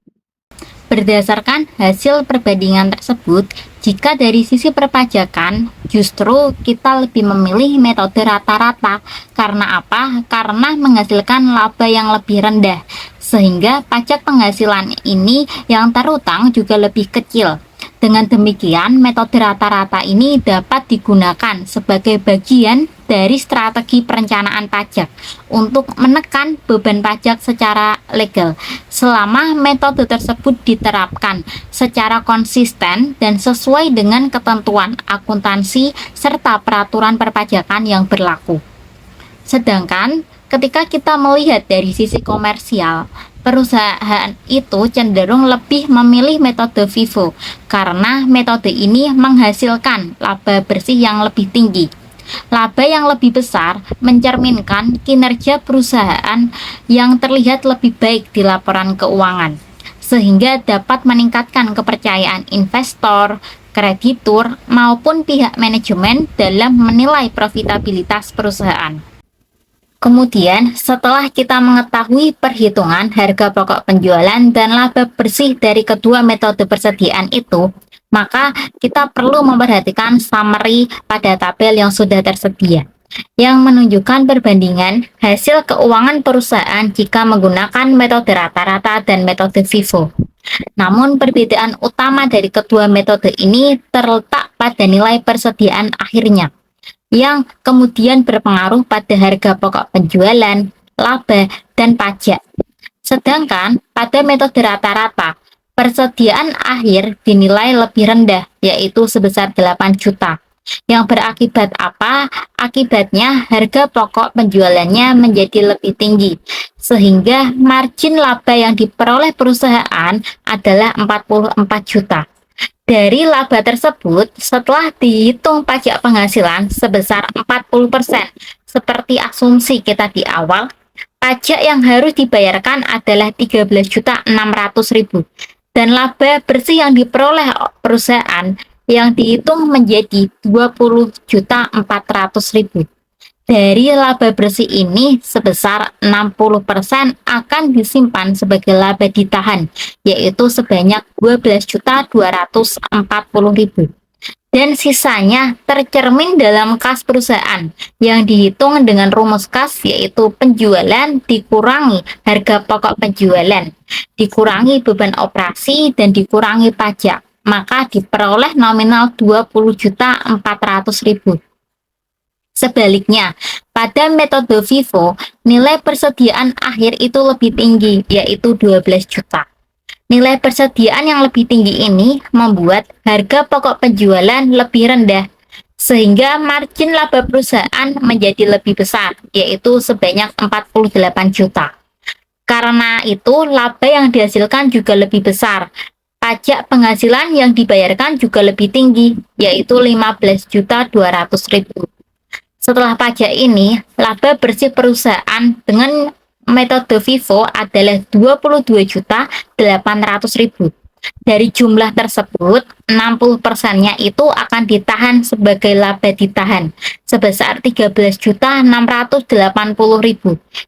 Berdasarkan hasil perbandingan tersebut, jika dari sisi perpajakan, justru kita lebih memilih metode rata-rata. Karena apa? Karena menghasilkan laba yang lebih rendah, sehingga pajak penghasilan ini yang terutang juga lebih kecil. Dengan demikian, metode rata-rata ini dapat digunakan sebagai bagian dari strategi perencanaan pajak untuk menekan beban pajak secara legal. Selama metode tersebut diterapkan secara konsisten dan sesuai dengan ketentuan akuntansi serta peraturan perpajakan yang berlaku. Sedangkan ketika kita melihat dari sisi komersial, perusahaan itu cenderung lebih memilih metode FIFO karena metode ini menghasilkan laba bersih yang lebih tinggi. Laba yang lebih besar mencerminkan kinerja perusahaan yang terlihat lebih baik di laporan keuangan, sehingga dapat meningkatkan kepercayaan investor, kreditur, maupun pihak manajemen dalam menilai profitabilitas perusahaan. Kemudian, setelah kita mengetahui perhitungan harga pokok penjualan dan laba bersih dari kedua metode persediaan itu, maka kita perlu memperhatikan summary pada tabel yang sudah tersedia, yang menunjukkan perbandingan hasil keuangan perusahaan jika menggunakan metode rata-rata dan metode FIFO. Namun, perbedaan utama dari kedua metode ini terletak pada nilai persediaan akhirnya, yang kemudian berpengaruh pada harga pokok penjualan, laba, dan pajak. Sedangkan pada metode rata-rata, persediaan akhir dinilai lebih rendah, yaitu sebesar 8 juta. Yang berakibat apa? Akibatnya harga pokok penjualannya menjadi lebih tinggi, sehingga margin laba yang diperoleh perusahaan adalah 44 juta. Dari laba tersebut, setelah dihitung pajak penghasilan sebesar 40%, seperti asumsi kita di awal, pajak yang harus dibayarkan adalah 13.600.000 dan laba bersih yang diperoleh perusahaan yang dihitung menjadi 20.400.000. Dari laba bersih ini sebesar 60% akan disimpan sebagai laba ditahan, yaitu sebanyak 12.240.000. Dan sisanya tercermin dalam kas perusahaan yang dihitung dengan rumus kas, yaitu penjualan dikurangi harga pokok penjualan, dikurangi beban operasi, dan dikurangi pajak. maka diperoleh nominal 20.400.000. Sebaliknya, pada metode FIFO, nilai persediaan akhir itu lebih tinggi, yaitu 12 juta. Nilai persediaan yang lebih tinggi ini membuat harga pokok penjualan lebih rendah, sehingga margin laba perusahaan menjadi lebih besar, yaitu sebanyak 48 juta. Karena itu, laba yang dihasilkan juga lebih besar. Pajak penghasilan yang dibayarkan juga lebih tinggi, yaitu 15.200.000. Setelah pajak ini, laba bersih perusahaan dengan metode FIFO adalah 22.800.000. Dari jumlah tersebut, 60%-nya itu akan ditahan sebagai laba ditahan sebesar 13.680.000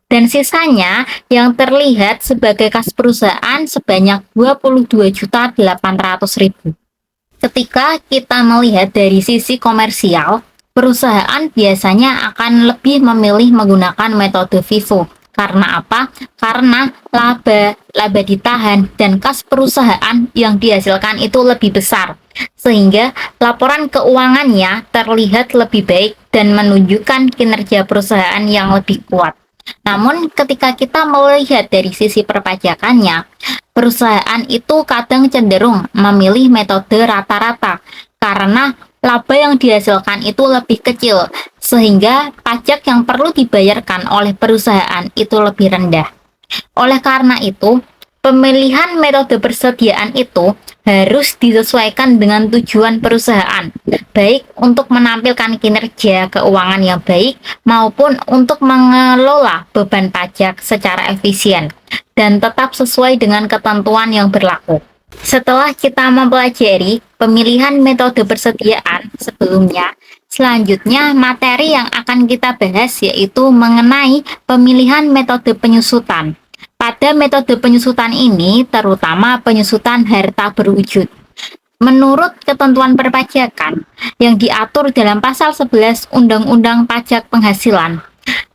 dan sisanya yang terlihat sebagai kas perusahaan sebanyak 22.800.000. Ketika kita melihat dari sisi komersial, perusahaan biasanya akan lebih memilih menggunakan metode FIFO. Karena apa? Karena laba ditahan dan kas perusahaan yang dihasilkan itu lebih besar, sehingga laporan keuangannya terlihat lebih baik dan menunjukkan kinerja perusahaan yang lebih kuat. Namun ketika kita melihat dari sisi perpajakannya, perusahaan itu kadang cenderung memilih metode rata-rata karena laba yang dihasilkan itu lebih kecil, sehingga pajak yang perlu dibayarkan oleh perusahaan itu lebih rendah. Oleh karena itu, pemilihan metode persediaan itu harus disesuaikan dengan tujuan perusahaan, baik untuk menampilkan kinerja keuangan yang baik maupun untuk mengelola beban pajak secara efisien dan tetap sesuai dengan ketentuan yang berlaku. Setelah kita mempelajari pemilihan metode persediaan sebelumnya, selanjutnya materi yang akan kita bahas yaitu mengenai pemilihan metode penyusutan. Pada metode penyusutan ini, terutama penyusutan harta berwujud. Menurut ketentuan perpajakan yang diatur dalam pasal 11 Undang-Undang Pajak Penghasilan,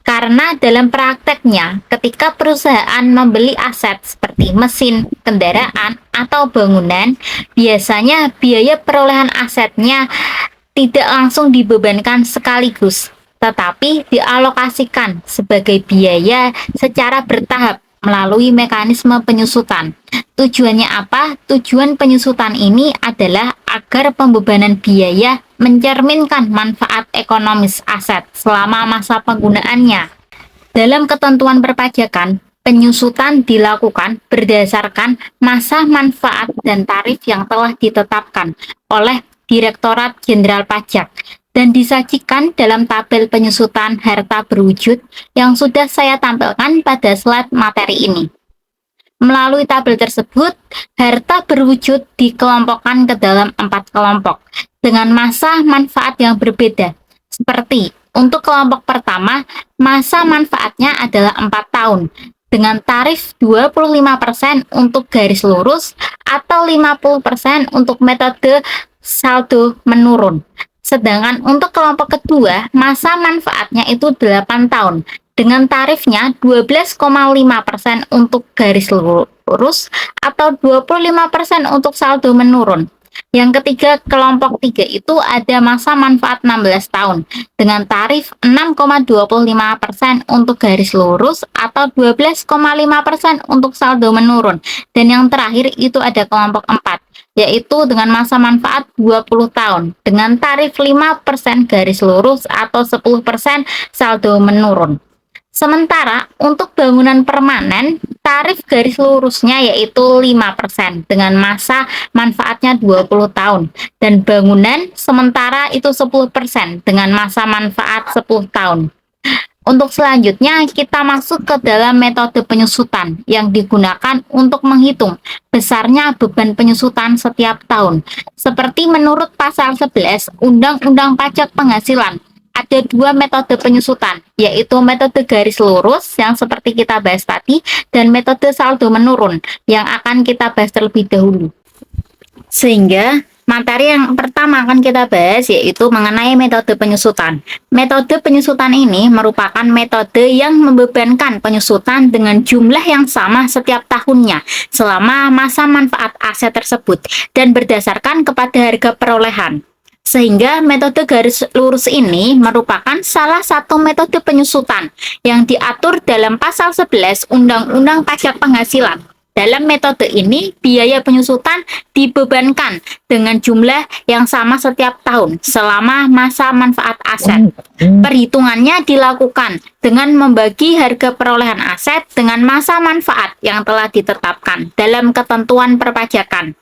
karena dalam prakteknya, ketika perusahaan membeli aset seperti mesin, kendaraan, atau bangunan, biasanya biaya perolehan asetnya tidak langsung dibebankan sekaligus, tetapi dialokasikan sebagai biaya secara bertahap melalui mekanisme penyusutan. Tujuannya apa? Tujuan penyusutan ini adalah agar pembebanan biaya mencerminkan manfaat ekonomis aset selama masa penggunaannya. Dalam ketentuan perpajakan, penyusutan dilakukan berdasarkan masa manfaat dan tarif yang telah ditetapkan oleh Direktorat Jenderal Pajak dan disajikan dalam tabel penyusutan harta berwujud yang sudah saya tampilkan pada slide materi ini. Melalui tabel tersebut, harta berwujud dikelompokkan ke dalam 4 kelompok dengan masa manfaat yang berbeda. Seperti untuk kelompok pertama, masa manfaatnya adalah 4 tahun dengan tarif 25% untuk garis lurus atau 50% untuk metode saldo menurun. Sedangkan untuk kelompok kedua, masa manfaatnya itu 8 tahun dengan tarifnya 12,5% untuk garis lurus atau 25% untuk saldo menurun. Yang ketiga, kelompok 3 itu ada masa manfaat 16 tahun dengan tarif 6,25% untuk garis lurus atau 12,5% untuk saldo menurun. Dan yang terakhir itu ada kelompok 4, yaitu dengan masa manfaat 20 tahun dengan tarif 5% garis lurus atau 10% saldo menurun. Sementara untuk bangunan permanen, tarif garis lurusnya yaitu 5% dengan masa manfaatnya 20 tahun dan bangunan sementara itu 10% dengan masa manfaat 10 tahun. Untuk selanjutnya kita masuk ke dalam metode penyusutan yang digunakan untuk menghitung besarnya beban penyusutan setiap tahun. Seperti menurut pasal 11 Undang-Undang Pajak Penghasilan, ada 2 metode penyusutan, yaitu metode garis lurus yang seperti kita bahas tadi dan metode saldo menurun yang akan kita bahas terlebih dahulu. Sehingga Materi yang pertama akan kita bahas yaitu mengenai metode penyusutan. Metode penyusutan ini merupakan metode yang membebankan penyusutan dengan jumlah yang sama setiap tahunnya selama masa manfaat aset tersebut dan berdasarkan kepada harga perolehan. Sehingga metode garis lurus ini merupakan salah satu metode penyusutan yang diatur dalam pasal 11 Undang-Undang Pajak Penghasilan. Dalam metode ini, biaya penyusutan dibebankan dengan jumlah yang sama setiap tahun selama masa manfaat aset. Perhitungannya dilakukan dengan membagi harga perolehan aset dengan masa manfaat yang telah ditetapkan dalam ketentuan perpajakan.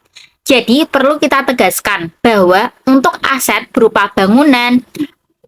Jadi, perlu kita tegaskan bahwa untuk aset berupa bangunan,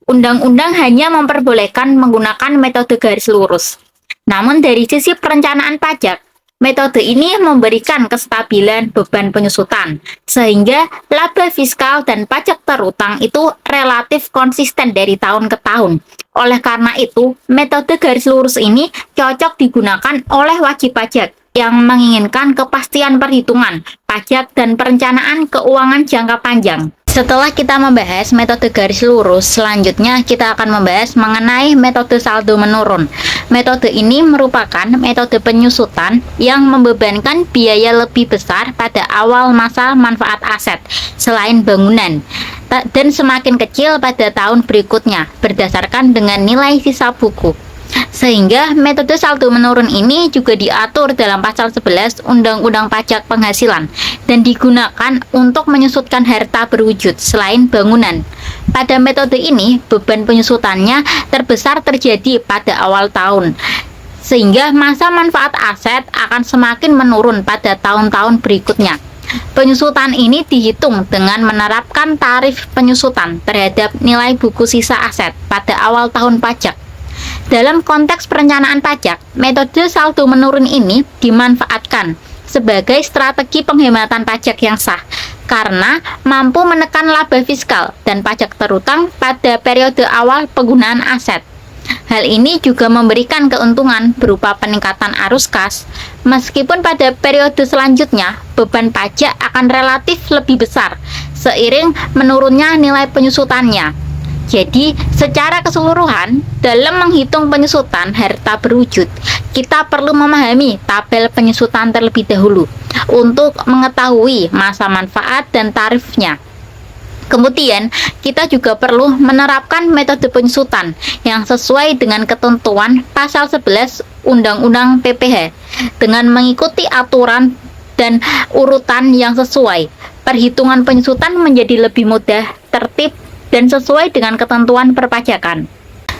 undang-undang hanya memperbolehkan menggunakan metode garis lurus. Namun dari sisi perencanaan pajak, metode ini memberikan kestabilan beban penyusutan, sehingga laba fiskal dan pajak terutang itu relatif konsisten dari tahun ke tahun. Oleh karena itu, metode garis lurus ini cocok digunakan oleh wajib pajak yang menginginkan kepastian perhitungan, pajak, dan perencanaan keuangan jangka panjang. Setelah kita membahas metode garis lurus, selanjutnya kita akan membahas mengenai metode saldo menurun. Metode ini merupakan metode penyusutan yang membebankan biaya lebih besar pada awal masa manfaat aset selain bangunan dan semakin kecil pada tahun berikutnya berdasarkan dengan nilai sisa buku. Sehingga metode saldo menurun ini juga diatur dalam pasal 11 Undang-Undang Pajak Penghasilan dan digunakan untuk menyusutkan harta berwujud selain bangunan. Pada metode ini, beban penyusutannya terbesar terjadi pada awal tahun, sehingga masa manfaat aset akan semakin menurun pada tahun-tahun berikutnya. Penyusutan ini dihitung dengan menerapkan tarif penyusutan terhadap nilai buku sisa aset pada awal tahun pajak. Dalam konteks perencanaan pajak, metode saldo menurun ini dimanfaatkan sebagai strategi penghematan pajak yang sah karena mampu menekan laba fiskal dan pajak terutang pada periode awal penggunaan aset. Hal ini juga memberikan keuntungan berupa peningkatan arus kas, meskipun pada periode selanjutnya beban pajak akan relatif lebih besar seiring menurunnya nilai penyusutannya. Jadi, secara keseluruhan, dalam menghitung penyusutan harta berwujud, kita perlu memahami tabel penyusutan terlebih dahulu untuk mengetahui masa manfaat dan tarifnya. Kemudian, kita juga perlu menerapkan metode penyusutan yang sesuai dengan ketentuan pasal 11 Undang-Undang PPh dengan mengikuti aturan dan urutan yang sesuai. Perhitungan penyusutan menjadi lebih mudah, tertib, dan sesuai dengan ketentuan perpajakan.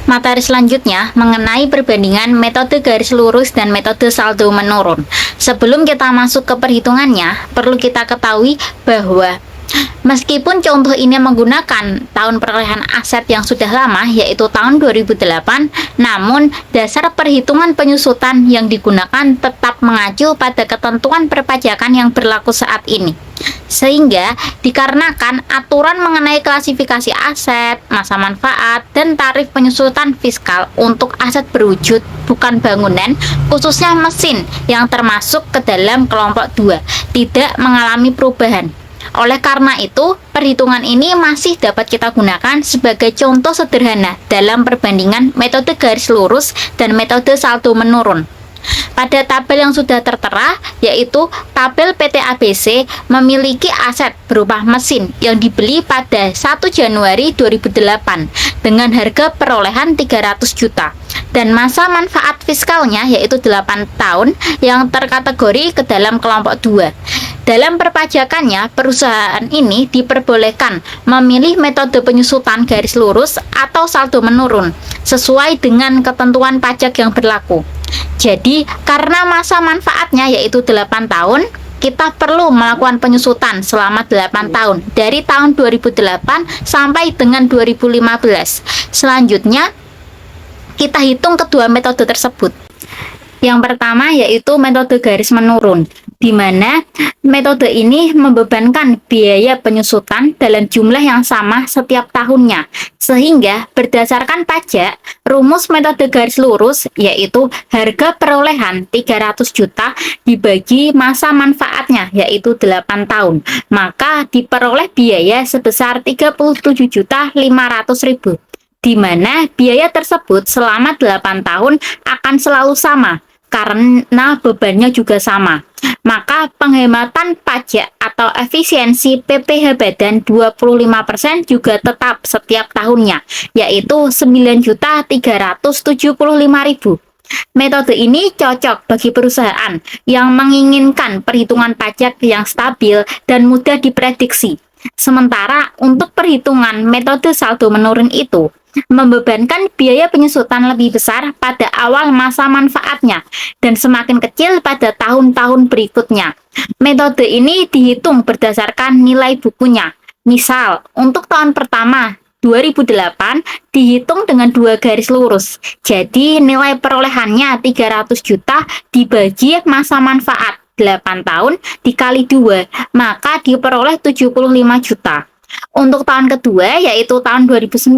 Materi selanjutnya mengenai perbandingan metode garis lurus dan metode saldo menurun. Sebelum kita masuk ke perhitungannya, perlu kita ketahui bahwa meskipun contoh ini menggunakan tahun perolehan aset yang sudah lama, yaitu tahun 2008, namun dasar perhitungan penyusutan yang digunakan tetap mengacu pada ketentuan perpajakan yang berlaku saat ini. Sehingga dikarenakan aturan mengenai klasifikasi aset, masa manfaat, dan tarif penyusutan fiskal untuk aset berwujud bukan bangunan, khususnya mesin yang termasuk ke dalam kelompok 2, tidak mengalami perubahan. Oleh karena itu, perhitungan ini masih dapat kita gunakan sebagai contoh sederhana dalam perbandingan metode garis lurus dan metode saldo menurun. Pada tabel yang sudah tertera, yaitu tabel PT ABC memiliki aset berupa mesin yang dibeli pada 1 Januari 2008 dengan harga perolehan 300 juta dan masa manfaat fiskalnya yaitu 8 tahun yang terkategori ke dalam kelompok 2. Dalam perpajakannya, perusahaan ini diperbolehkan memilih metode penyusutan garis lurus atau saldo menurun sesuai dengan ketentuan pajak yang berlaku. Jadi, karena masa manfaatnya yaitu 8 tahun, kita perlu melakukan penyusutan selama 8 tahun dari tahun 2008 sampai dengan 2015. Selanjutnya, kita hitung kedua metode tersebut. Yang pertama yaitu metode garis menurun. di mana metode ini membebankan biaya penyusutan dalam jumlah yang sama setiap tahunnya. Sehingga berdasarkan pajak, rumus metode garis lurus yaitu harga perolehan 300 juta dibagi masa manfaatnya yaitu 8 tahun. Maka diperoleh biaya sebesar 37.500.000, di mana biaya tersebut selama 8 tahun akan selalu sama karena bebannya juga sama. Maka penghematan pajak atau efisiensi PPh Badan 25% juga tetap setiap tahunnya, yaitu 9.375.000. Metode ini cocok bagi perusahaan yang menginginkan perhitungan pajak yang stabil dan mudah diprediksi. Sementara untuk perhitungan metode saldo menurun itu membebankan biaya penyusutan lebih besar pada awal masa manfaatnya dan semakin kecil pada tahun-tahun berikutnya. Metode ini dihitung berdasarkan nilai bukunya. Misal, untuk tahun pertama 2008 dihitung dengan 2 garis lurus. Jadi nilai perolehannya 300 juta dibagi masa manfaat 8 tahun dikali 2, maka diperoleh 75 juta. Untuk tahun kedua yaitu tahun 2009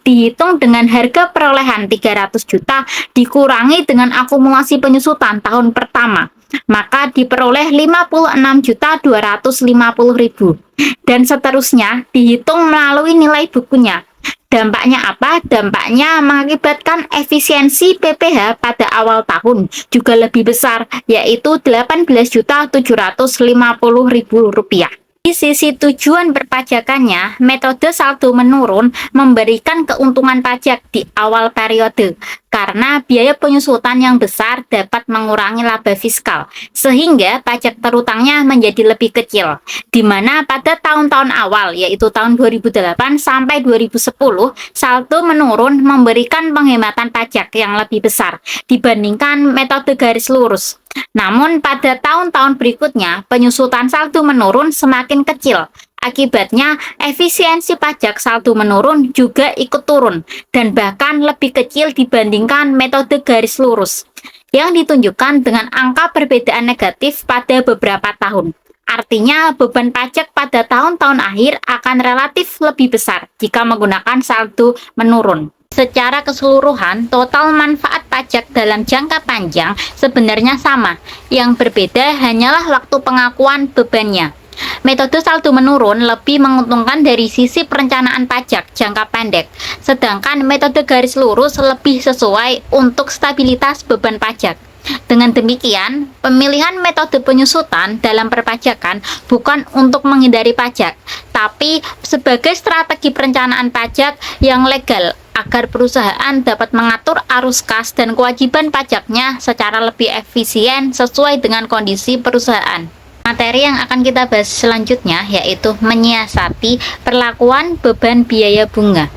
dihitung dengan harga perolehan 300 juta dikurangi dengan akumulasi penyusutan tahun pertama, maka diperoleh 56.250.000 dan seterusnya dihitung melalui nilai bukunya. Dampaknya apa? Dampaknya mengakibatkan efisiensi PPh pada awal tahun juga lebih besar, yaitu 18.750.000 rupiah. Di sisi tujuan perpajakannya, metode saldo menurun memberikan keuntungan pajak di awal periode karena biaya penyusutan yang besar dapat mengurangi laba fiskal, sehingga pajak terutangnya menjadi lebih kecil, di mana pada tahun-tahun awal, yaitu tahun 2008 sampai 2010, saldo menurun memberikan penghematan pajak yang lebih besar dibandingkan metode garis lurus. Namun pada tahun-tahun berikutnya, penyusutan saldo menurun semakin kecil. Akibatnya, efisiensi pajak saldo menurun juga ikut turun, dan bahkan lebih kecil dibandingkan metode garis lurus, yang ditunjukkan dengan angka perbedaan negatif pada beberapa tahun. Artinya, beban pajak pada tahun-tahun akhir akan relatif lebih besar jika menggunakan saldo menurun. Secara keseluruhan, total manfaat pajak dalam jangka panjang sebenarnya sama. Yang berbeda hanyalah waktu pengakuan bebannya. Metode saldo menurun lebih menguntungkan dari sisi perencanaan pajak jangka pendek, sedangkan metode garis lurus lebih sesuai untuk stabilitas beban pajak. Dengan demikian, pemilihan metode penyusutan dalam perpajakan bukan untuk menghindari pajak, tapi sebagai strategi perencanaan pajak yang legal agar perusahaan dapat mengatur arus kas dan kewajiban pajaknya secara lebih efisien sesuai dengan kondisi perusahaan. Materi yang akan kita bahas selanjutnya yaitu menyiasati perlakuan beban biaya bunga.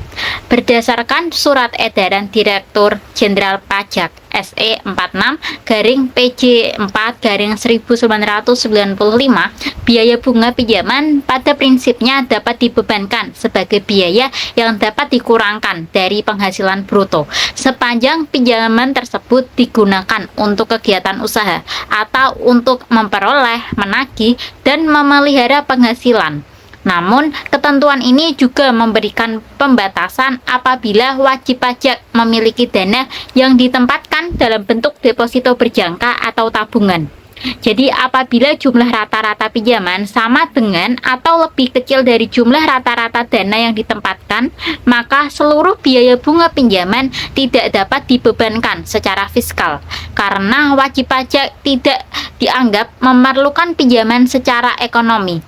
Berdasarkan Surat Edaran Direktur Jenderal Pajak SE 46/PJ4/1995, biaya bunga pinjaman pada prinsipnya dapat dibebankan sebagai biaya yang dapat dikurangkan dari penghasilan bruto sepanjang pinjaman tersebut digunakan untuk kegiatan usaha atau untuk memperoleh, menagih, dan memelihara penghasilan. Namun, ketentuan ini juga memberikan pembatasan apabila wajib pajak memiliki dana yang ditempatkan dalam bentuk deposito berjangka atau tabungan. Jadi, apabila jumlah rata-rata pinjaman sama dengan atau lebih kecil dari jumlah rata-rata dana yang ditempatkan, maka seluruh biaya bunga pinjaman tidak dapat dibebankan secara fiskal, karena wajib pajak tidak dianggap memerlukan pinjaman secara ekonomi.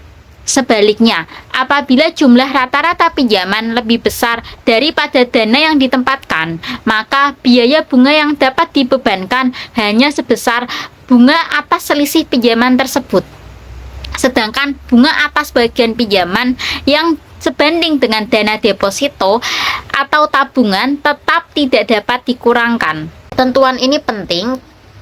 Sebaliknya, apabila jumlah rata-rata pinjaman lebih besar daripada dana yang ditempatkan, maka biaya bunga yang dapat dibebankan hanya sebesar bunga atas selisih pinjaman tersebut. Sedangkan bunga atas bagian pinjaman yang sebanding dengan dana deposito atau tabungan tetap tidak dapat dikurangkan. Ketentuan ini penting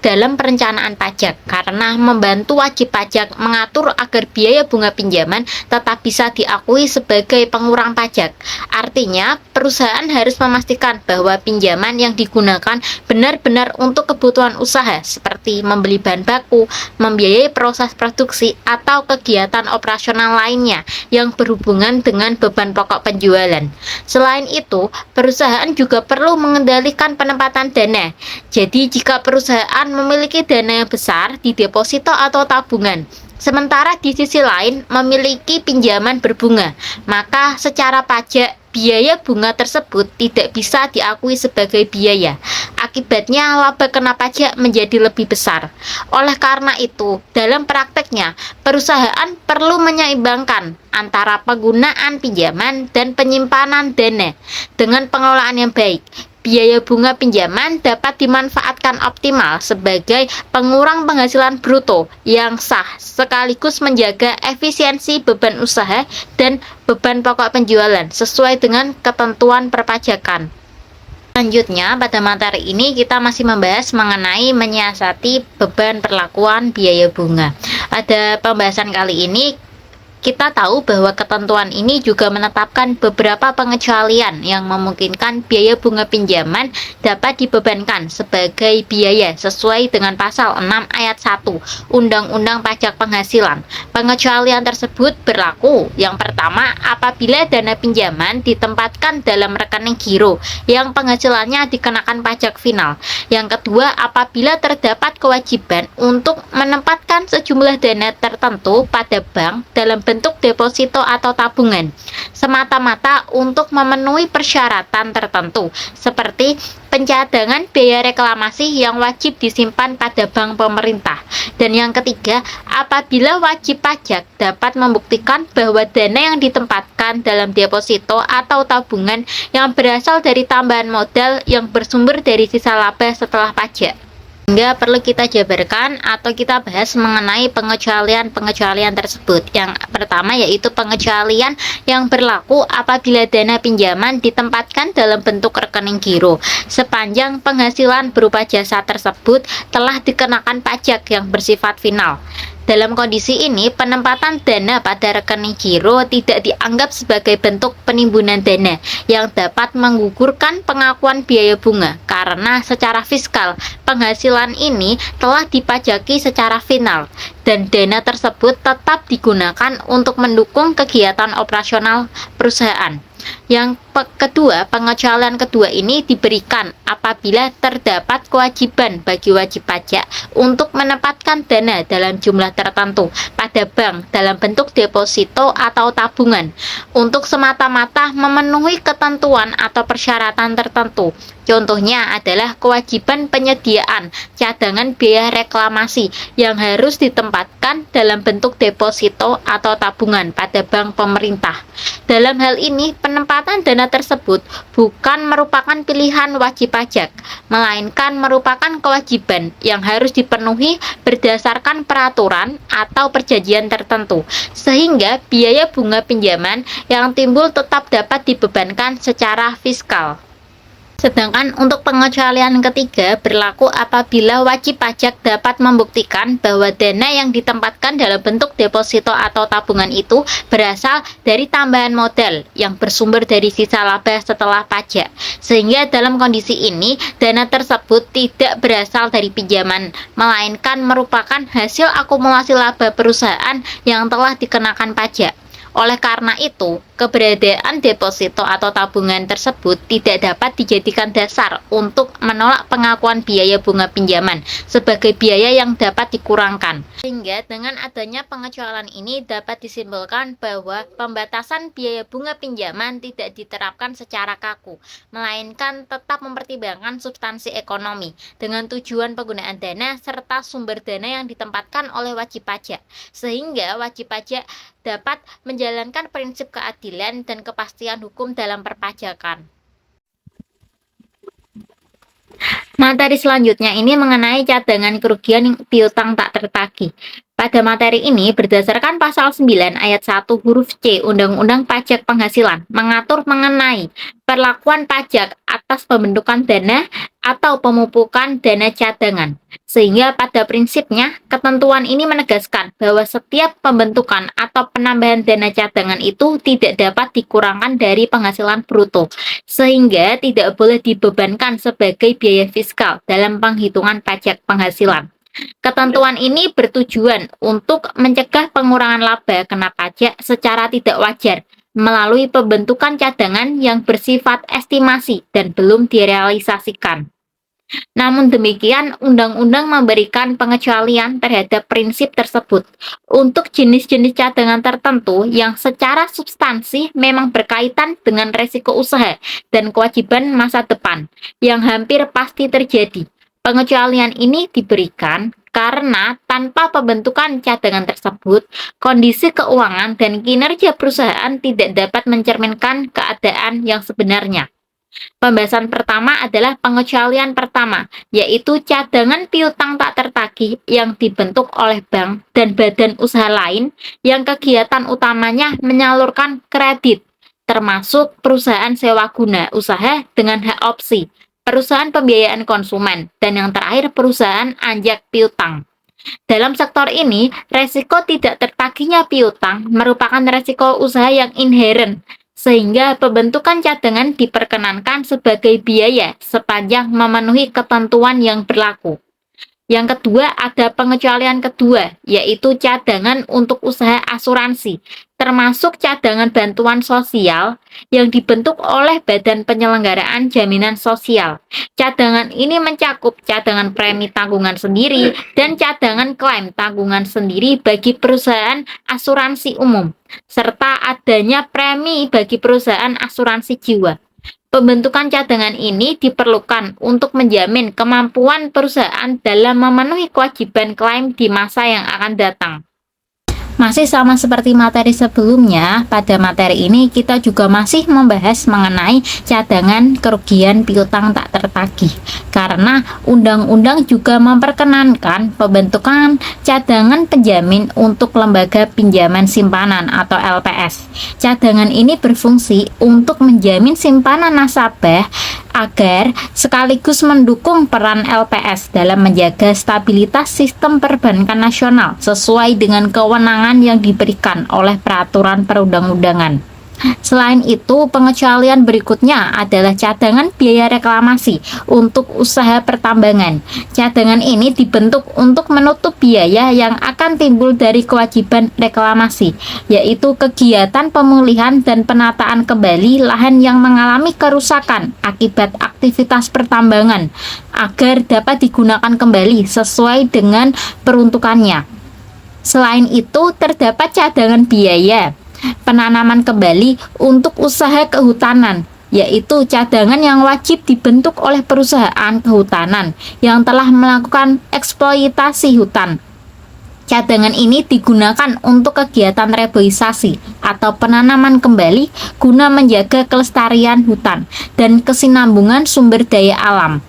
dalam perencanaan pajak karena membantu wajib pajak mengatur agar biaya bunga pinjaman tetap bisa diakui sebagai pengurang pajak. Artinya, perusahaan harus memastikan bahwa pinjaman yang digunakan benar-benar untuk kebutuhan usaha seperti membeli bahan baku, membiayai proses produksi, atau kegiatan operasional lainnya yang berhubungan dengan beban pokok penjualan. Selain itu, perusahaan juga perlu mengendalikan penempatan dana. Jadi, jika perusahaan memiliki dana yang besar di deposito atau tabungan, sementara di sisi lain memiliki pinjaman berbunga, maka secara pajak biaya bunga tersebut tidak bisa diakui sebagai biaya. Akibatnya laba kena pajak menjadi lebih besar. Oleh karena itu, dalam prakteknya, perusahaan perlu menyeimbangkan antara penggunaan pinjaman dan penyimpanan dana dengan pengelolaan yang baik. Biaya bunga pinjaman dapat dimanfaatkan optimal sebagai pengurang penghasilan bruto yang sah, sekaligus menjaga efisiensi beban usaha dan beban pokok penjualan sesuai dengan ketentuan perpajakan. Selanjutnya, pada materi ini kita masih membahas mengenai menyiasati beban perlakuan biaya bunga. Pada pembahasan kali ini, kita tahu bahwa ketentuan ini juga menetapkan beberapa pengecualian yang memungkinkan biaya bunga pinjaman dapat dibebankan sebagai biaya sesuai dengan pasal 6 ayat 1 Undang-Undang Pajak Penghasilan. Pengecualian tersebut berlaku yang pertama apabila dana pinjaman ditempatkan dalam rekening giro yang penghasilannya dikenakan pajak final. Yang kedua, apabila terdapat kewajiban untuk menempatkan sejumlah dana tertentu pada bank dalam bentuk deposito atau tabungan, semata-mata untuk memenuhi persyaratan tertentu, seperti pencadangan biaya reklamasi yang wajib disimpan pada bank pemerintah. Dan yang ketiga, apabila wajib pajak dapat membuktikan bahwa dana yang ditempatkan dalam deposito atau tabungan yang berasal dari tambahan modal yang bersumber dari sisa laba setelah pajak. Sehingga perlu kita jabarkan atau kita bahas mengenai pengecualian-pengecualian tersebut. Yang pertama yaitu pengecualian yang berlaku apabila dana pinjaman ditempatkan dalam bentuk rekening giro sepanjang penghasilan berupa jasa tersebut telah dikenakan pajak yang bersifat final. Dalam kondisi ini, penempatan dana pada rekening giro tidak dianggap sebagai bentuk penimbunan dana yang dapat menggugurkan pengakuan biaya bunga karena secara fiskal penghasilan ini telah dipajaki secara final dan dana tersebut tetap digunakan untuk mendukung kegiatan operasional perusahaan. Yang kedua, pengecualian kedua ini diberikan apabila terdapat kewajiban bagi wajib pajak untuk menempatkan dana dalam jumlah tertentu pada bank dalam bentuk deposito atau tabungan untuk semata-mata memenuhi ketentuan atau persyaratan tertentu. Contohnya adalah kewajiban penyediaan cadangan biaya reklamasi yang harus ditempatkan dalam bentuk deposito atau tabungan pada bank pemerintah. Dalam hal ini, penempatan dana tersebut bukan merupakan pilihan wajib pajak, melainkan merupakan kewajiban yang harus dipenuhi berdasarkan peraturan atau perjanjian tertentu, sehingga biaya bunga pinjaman yang timbul tetap dapat dibebankan secara fiskal. Sedangkan untuk pengecualian ketiga berlaku apabila wajib pajak dapat membuktikan bahwa dana yang ditempatkan dalam bentuk deposito atau tabungan itu berasal dari tambahan modal yang bersumber dari sisa laba setelah pajak. Sehingga dalam kondisi ini, dana tersebut tidak berasal dari pinjaman, melainkan merupakan hasil akumulasi laba perusahaan yang telah dikenakan pajak. Oleh karena itu, keberadaan deposito atau tabungan tersebut tidak dapat dijadikan dasar untuk menolak pengakuan biaya bunga pinjaman sebagai biaya yang dapat dikurangkan. Sehingga dengan adanya pengecualian ini dapat disimpulkan bahwa pembatasan biaya bunga pinjaman tidak diterapkan secara kaku, melainkan tetap mempertimbangkan substansi ekonomi dengan tujuan penggunaan dana serta sumber dana yang ditempatkan oleh wajib pajak, sehingga wajib pajak dapat menjalankan prinsip keadilan dan kepastian hukum dalam perpajakan. Materi selanjutnya ini mengenai cadangan kerugian piutang tak tertagih. Pada materi ini, berdasarkan pasal 9 ayat 1 huruf C Undang-Undang Pajak Penghasilan, mengatur mengenai perlakuan pajak atas pembentukan dana atau pemupukan dana cadangan. Sehingga pada prinsipnya, ketentuan ini menegaskan bahwa setiap pembentukan atau penambahan dana cadangan itu tidak dapat dikurangkan dari penghasilan bruto, sehingga tidak boleh dibebankan sebagai biaya fiskal dalam penghitungan pajak penghasilan. Ketentuan ini bertujuan untuk mencegah pengurangan laba kena pajak secara tidak wajar melalui pembentukan cadangan yang bersifat estimasi dan belum direalisasikan. Namun demikian, undang-undang memberikan pengecualian terhadap prinsip tersebut untuk jenis-jenis cadangan tertentu yang secara substansi memang berkaitan dengan resiko usaha dan kewajiban masa depan yang hampir pasti terjadi. Pengecualian ini diberikan karena tanpa pembentukan cadangan tersebut, kondisi keuangan dan kinerja perusahaan tidak dapat mencerminkan keadaan yang sebenarnya. Pembahasan pertama adalah pengecualian pertama, yaitu cadangan piutang tak tertagih yang dibentuk oleh bank dan badan usaha lain yang kegiatan utamanya menyalurkan kredit, termasuk perusahaan sewa guna usaha dengan hak opsi, perusahaan pembiayaan konsumen, dan yang terakhir perusahaan anjak piutang. Dalam sektor ini, resiko tidak tertagihnya piutang merupakan resiko usaha yang inheren, sehingga pembentukan cadangan diperkenankan sebagai biaya sepanjang memenuhi ketentuan yang berlaku. Yang kedua, ada pengecualian kedua, yaitu cadangan untuk usaha asuransi, termasuk cadangan bantuan sosial yang dibentuk oleh Badan Penyelenggaraan Jaminan Sosial. Cadangan ini mencakup cadangan premi tanggungan sendiri dan cadangan klaim tanggungan sendiri bagi perusahaan asuransi umum, serta adanya premi bagi perusahaan asuransi jiwa. Pembentukan cadangan ini diperlukan untuk menjamin kemampuan perusahaan dalam memenuhi kewajiban klaim di masa yang akan datang. Masih sama seperti materi sebelumnya, pada materi ini kita juga masih membahas mengenai cadangan kerugian piutang tak tertagih. Karena undang-undang juga memperkenankan pembentukan cadangan penjamin untuk lembaga pinjaman simpanan atau LPS. Cadangan ini berfungsi untuk menjamin simpanan nasabah agar sekaligus mendukung peran LPS dalam menjaga stabilitas sistem perbankan nasional sesuai dengan kewenangan yang diberikan oleh peraturan perundang-undangan. Selain itu, pengecualian berikutnya adalah cadangan biaya reklamasi untuk usaha pertambangan. Cadangan ini dibentuk untuk menutup biaya yang akan timbul dari kewajiban reklamasi, yaitu kegiatan pemulihan dan penataan kembali lahan yang mengalami kerusakan akibat aktivitas pertambangan, agar dapat digunakan kembali sesuai dengan peruntukannya. Selain itu, terdapat cadangan biaya penanaman kembali untuk usaha kehutanan, yaitu cadangan yang wajib dibentuk oleh perusahaan kehutanan yang telah melakukan eksploitasi hutan. Cadangan ini digunakan untuk kegiatan reboisasi atau penanaman kembali guna menjaga kelestarian hutan dan kesinambungan sumber daya alam.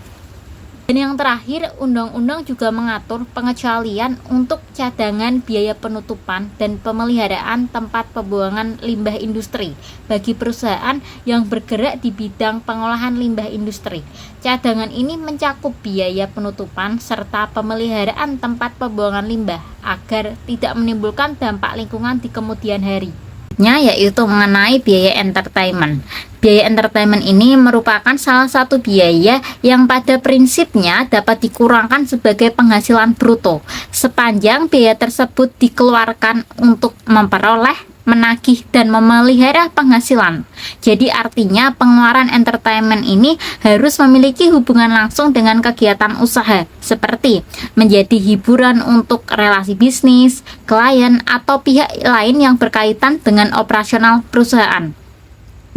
Dan yang terakhir, undang-undang juga mengatur pengecualian untuk cadangan biaya penutupan dan pemeliharaan tempat pembuangan limbah industri bagi perusahaan yang bergerak di bidang pengolahan limbah industri. Cadangan ini mencakup biaya penutupan serta pemeliharaan tempat pembuangan limbah agar tidak menimbulkan dampak lingkungan di kemudian hari. Yaitu mengenai biaya entertainment. Biaya entertainment ini merupakan salah satu biaya yang pada prinsipnya dapat dikurangkan sebagai penghasilan bruto sepanjang biaya tersebut dikeluarkan untuk memperoleh, menagih, dan memelihara penghasilan. Jadi artinya pengeluaran entertainment ini harus memiliki hubungan langsung dengan kegiatan usaha, seperti menjadi hiburan untuk relasi bisnis, klien, atau pihak lain yang berkaitan dengan operasional perusahaan.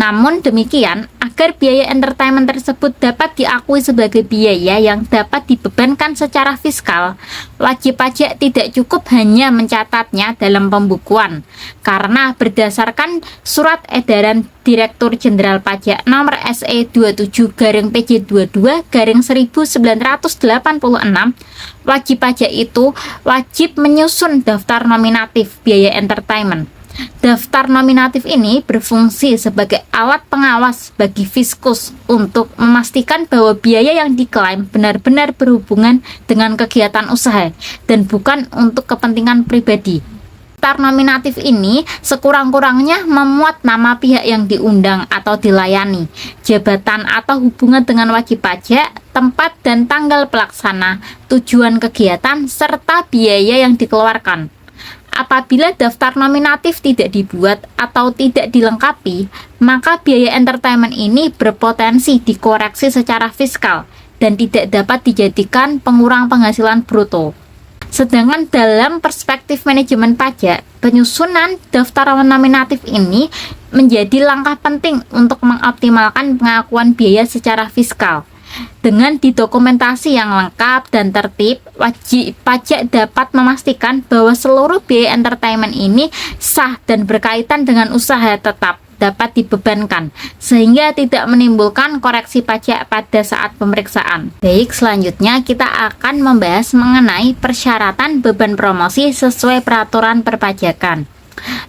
Namun demikian, agar biaya entertainment tersebut dapat diakui sebagai biaya yang dapat dibebankan secara fiskal, wajib pajak tidak cukup hanya mencatatnya dalam pembukuan, karena berdasarkan Surat Edaran Direktur Jenderal Pajak Nomor SE 27-PJ22-1986, wajib pajak itu wajib menyusun daftar nominatif biaya entertainment. Daftar nominatif ini berfungsi sebagai alat pengawas bagi Fiskus untuk memastikan bahwa biaya yang diklaim benar-benar berhubungan dengan kegiatan usaha dan bukan untuk kepentingan pribadi. Daftar nominatif ini sekurang-kurangnya memuat nama pihak yang diundang atau dilayani, jabatan atau hubungan dengan wajib pajak, tempat dan tanggal pelaksana, tujuan kegiatan, serta biaya yang dikeluarkan. Apabila daftar nominatif tidak dibuat atau tidak dilengkapi, maka biaya entertainment ini berpotensi dikoreksi secara fiskal dan tidak dapat dijadikan pengurang penghasilan bruto. Sedangkan dalam perspektif manajemen pajak, penyusunan daftar nominatif ini menjadi langkah penting untuk mengoptimalkan pengakuan biaya secara fiskal. Dengan didokumentasi yang lengkap dan tertib, wajib pajak dapat memastikan bahwa seluruh biaya entertainment ini sah dan berkaitan dengan usaha tetap dapat dibebankan, sehingga tidak menimbulkan koreksi pajak pada saat pemeriksaan. Baik, selanjutnya kita akan membahas mengenai persyaratan beban promosi sesuai peraturan perpajakan.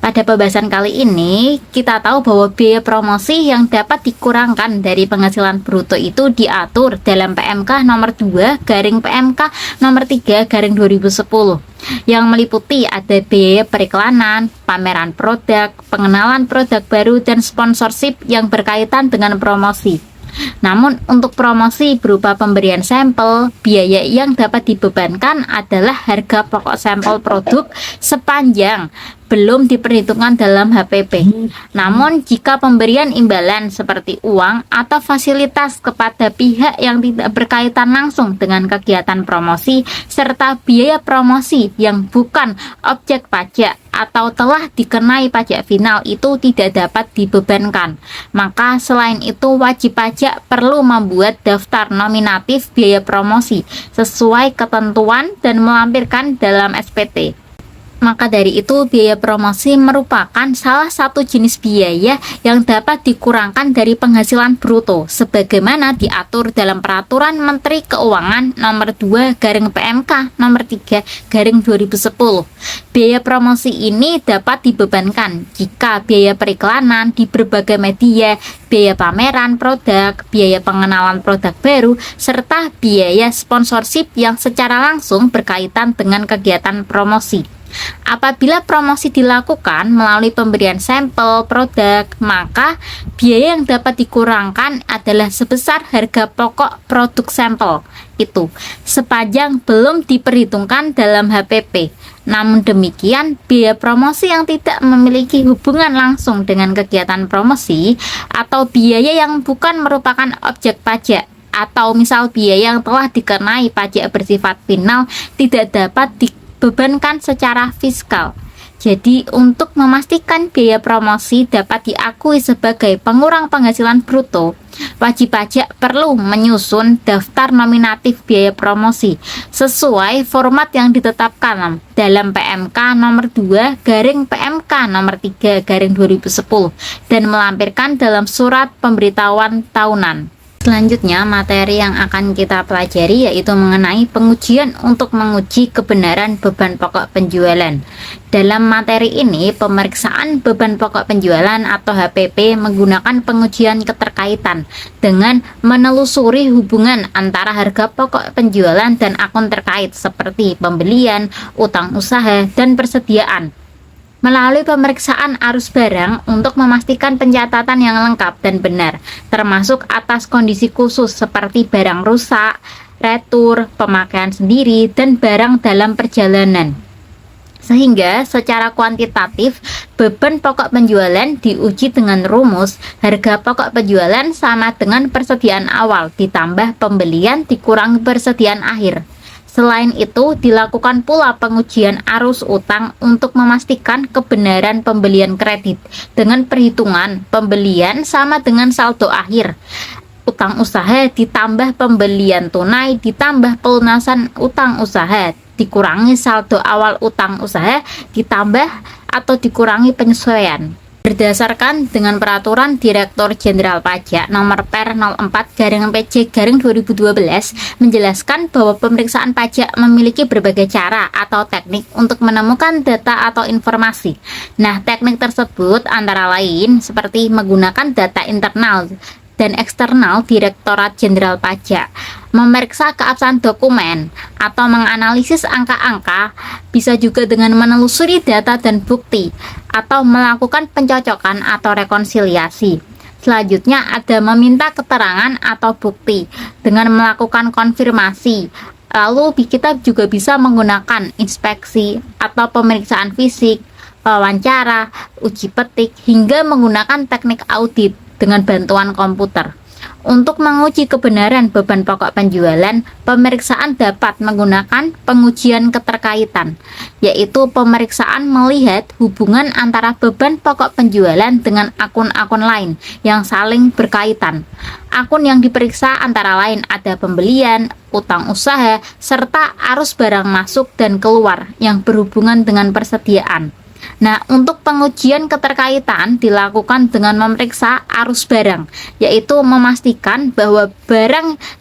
Pada pembahasan kali ini, kita tahu bahwa biaya promosi yang dapat dikurangkan dari penghasilan bruto itu diatur dalam PMK nomor 2 garing PMK nomor 3 garing 2010 yang meliputi ada biaya periklanan, pameran produk, pengenalan produk baru, dan sponsorship yang berkaitan dengan promosi. Namun untuk promosi berupa pemberian sampel, biaya yang dapat dibebankan adalah harga pokok sampel produk sepanjang belum diperhitungkan dalam HPP. Namun jika pemberian imbalan seperti uang atau fasilitas kepada pihak yang tidak berkaitan langsung dengan kegiatan promosi serta biaya promosi yang bukan objek pajak atau telah dikenai pajak final itu tidak dapat dibebankan. Maka selain itu wajib pajak perlu membuat daftar nominatif biaya promosi sesuai ketentuan dan melampirkan dalam SPT. Maka dari itu biaya promosi merupakan salah satu jenis biaya yang dapat dikurangkan dari penghasilan bruto sebagaimana diatur dalam Peraturan Menteri Keuangan nomor 2 garing PMK nomor 3 garing 2010. Biaya promosi ini dapat dibebankan jika biaya periklanan di berbagai media, biaya pameran produk, biaya pengenalan produk baru, serta biaya sponsorship yang secara langsung berkaitan dengan kegiatan promosi. Apabila promosi dilakukan melalui pemberian sampel produk, maka biaya yang dapat dikurangkan adalah sebesar harga pokok produk sampel itu sepanjang belum diperhitungkan dalam HPP. Namun demikian, biaya promosi yang tidak memiliki hubungan langsung dengan kegiatan promosi atau biaya yang bukan merupakan objek pajak atau misal biaya yang telah dikenai pajak bersifat final tidak dapat dibebankan secara fiskal. Jadi untuk memastikan biaya promosi dapat diakui sebagai pengurang penghasilan bruto, wajib pajak perlu menyusun daftar nominatif biaya promosi sesuai format yang ditetapkan dalam PMK nomor 2 garing PMK nomor 3 garing 2010 dan melampirkan dalam surat pemberitahuan tahunan. Selanjutnya, materi yang akan kita pelajari yaitu mengenai pengujian untuk menguji kebenaran beban pokok penjualan. Dalam materi ini, pemeriksaan beban pokok penjualan atau HPP menggunakan pengujian keterkaitan dengan menelusuri hubungan antara harga pokok penjualan dan akun terkait seperti pembelian, utang usaha, dan persediaan. Melalui pemeriksaan arus barang untuk memastikan pencatatan yang lengkap dan benar, termasuk atas kondisi khusus seperti barang rusak, retur, pemakaian sendiri, dan barang dalam perjalanan. Sehingga secara kuantitatif, beban pokok penjualan diuji dengan rumus harga pokok penjualan sama dengan persediaan awal ditambah pembelian dikurangi persediaan akhir. Selain itu, dilakukan pula pengujian arus utang untuk memastikan kebenaran pembelian kredit dengan perhitungan pembelian sama dengan saldo akhir. Utang usaha ditambah pembelian tunai ditambah pelunasan utang usaha dikurangi saldo awal utang usaha ditambah atau dikurangi penyesuaian. Berdasarkan dengan Peraturan Direktur Jenderal Pajak Nomor Per 04/PJ/2012 menjelaskan bahwa pemeriksaan pajak memiliki berbagai cara atau teknik untuk menemukan data atau informasi. Nah, teknik tersebut antara lain seperti menggunakan data internal dan eksternal Direktorat Jenderal Pajak, memeriksa keabsahan dokumen, atau menganalisis angka-angka, bisa juga dengan menelusuri data dan bukti, atau melakukan pencocokan atau rekonsiliasi. Selanjutnya ada meminta keterangan atau bukti dengan melakukan konfirmasi. Lalu kita juga bisa menggunakan inspeksi atau pemeriksaan fisik, wawancara, uji petik, hingga menggunakan teknik audit dengan bantuan komputer. Untuk menguji kebenaran beban pokok penjualan, pemeriksaan dapat menggunakan pengujian keterkaitan, yaitu pemeriksaan melihat hubungan antara beban pokok penjualan dengan akun-akun lain yang saling berkaitan. Akun yang diperiksa antara lain ada pembelian, utang usaha, serta arus barang masuk dan keluar yang berhubungan dengan persediaan. Nah, untuk pengujian keterkaitan dilakukan dengan memeriksa arus barang, yaitu memastikan bahwa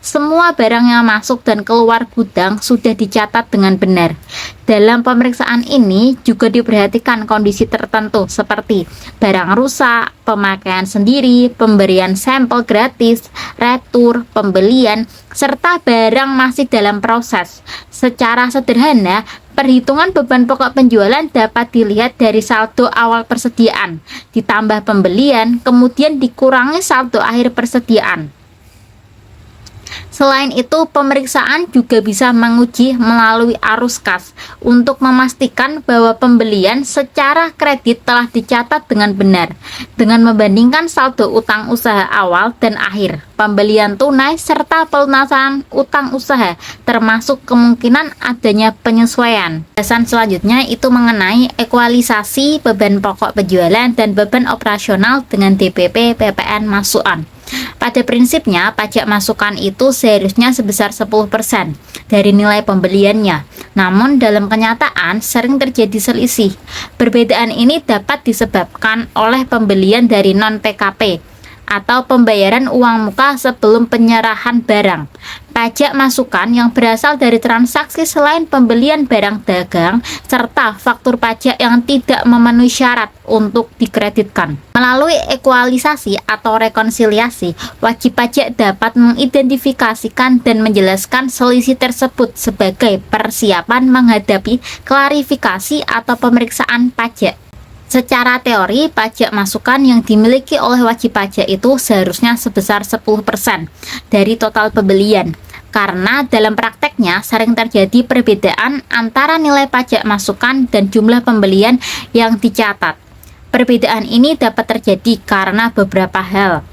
semua barang yang masuk dan keluar gudang sudah dicatat dengan benar. Dalam pemeriksaan ini juga diperhatikan kondisi tertentu seperti barang rusak, pemakaian sendiri, pemberian sampel gratis, retur, pembelian, serta barang masih dalam proses. Secara sederhana, perhitungan beban pokok penjualan dapat dilihat dari saldo awal persediaan, ditambah pembelian, kemudian dikurangi saldo akhir persediaan. Selain itu, pemeriksaan juga bisa menguji melalui arus kas untuk memastikan bahwa pembelian secara kredit telah dicatat dengan benar, dengan membandingkan saldo utang usaha awal dan akhir, pembelian tunai, serta pelunasan utang usaha, termasuk kemungkinan adanya penyesuaian. Bahasan selanjutnya itu mengenai ekualisasi beban pokok penjualan dan beban operasional dengan DPP PPN masukan. Pada prinsipnya, pajak masukan itu seharusnya sebesar 10% dari nilai pembeliannya. Namun, dalam kenyataan sering terjadi selisih. Perbedaan ini dapat disebabkan oleh pembelian dari non-PKP atau pembayaran uang muka sebelum penyerahan barang. Pajak masukan yang berasal dari transaksi selain pembelian barang dagang, serta faktur pajak yang tidak memenuhi syarat untuk dikreditkan. Melalui ekualisasi atau rekonsiliasi, wajib pajak dapat mengidentifikasikan dan menjelaskan selisih tersebut sebagai persiapan menghadapi klarifikasi atau pemeriksaan pajak. Secara teori, pajak masukan yang dimiliki oleh wajib pajak itu seharusnya sebesar 10% dari total pembelian. Karena dalam prakteknya sering terjadi perbedaan antara nilai pajak masukan dan jumlah pembelian yang dicatat. Perbedaan ini dapat terjadi karena beberapa hal.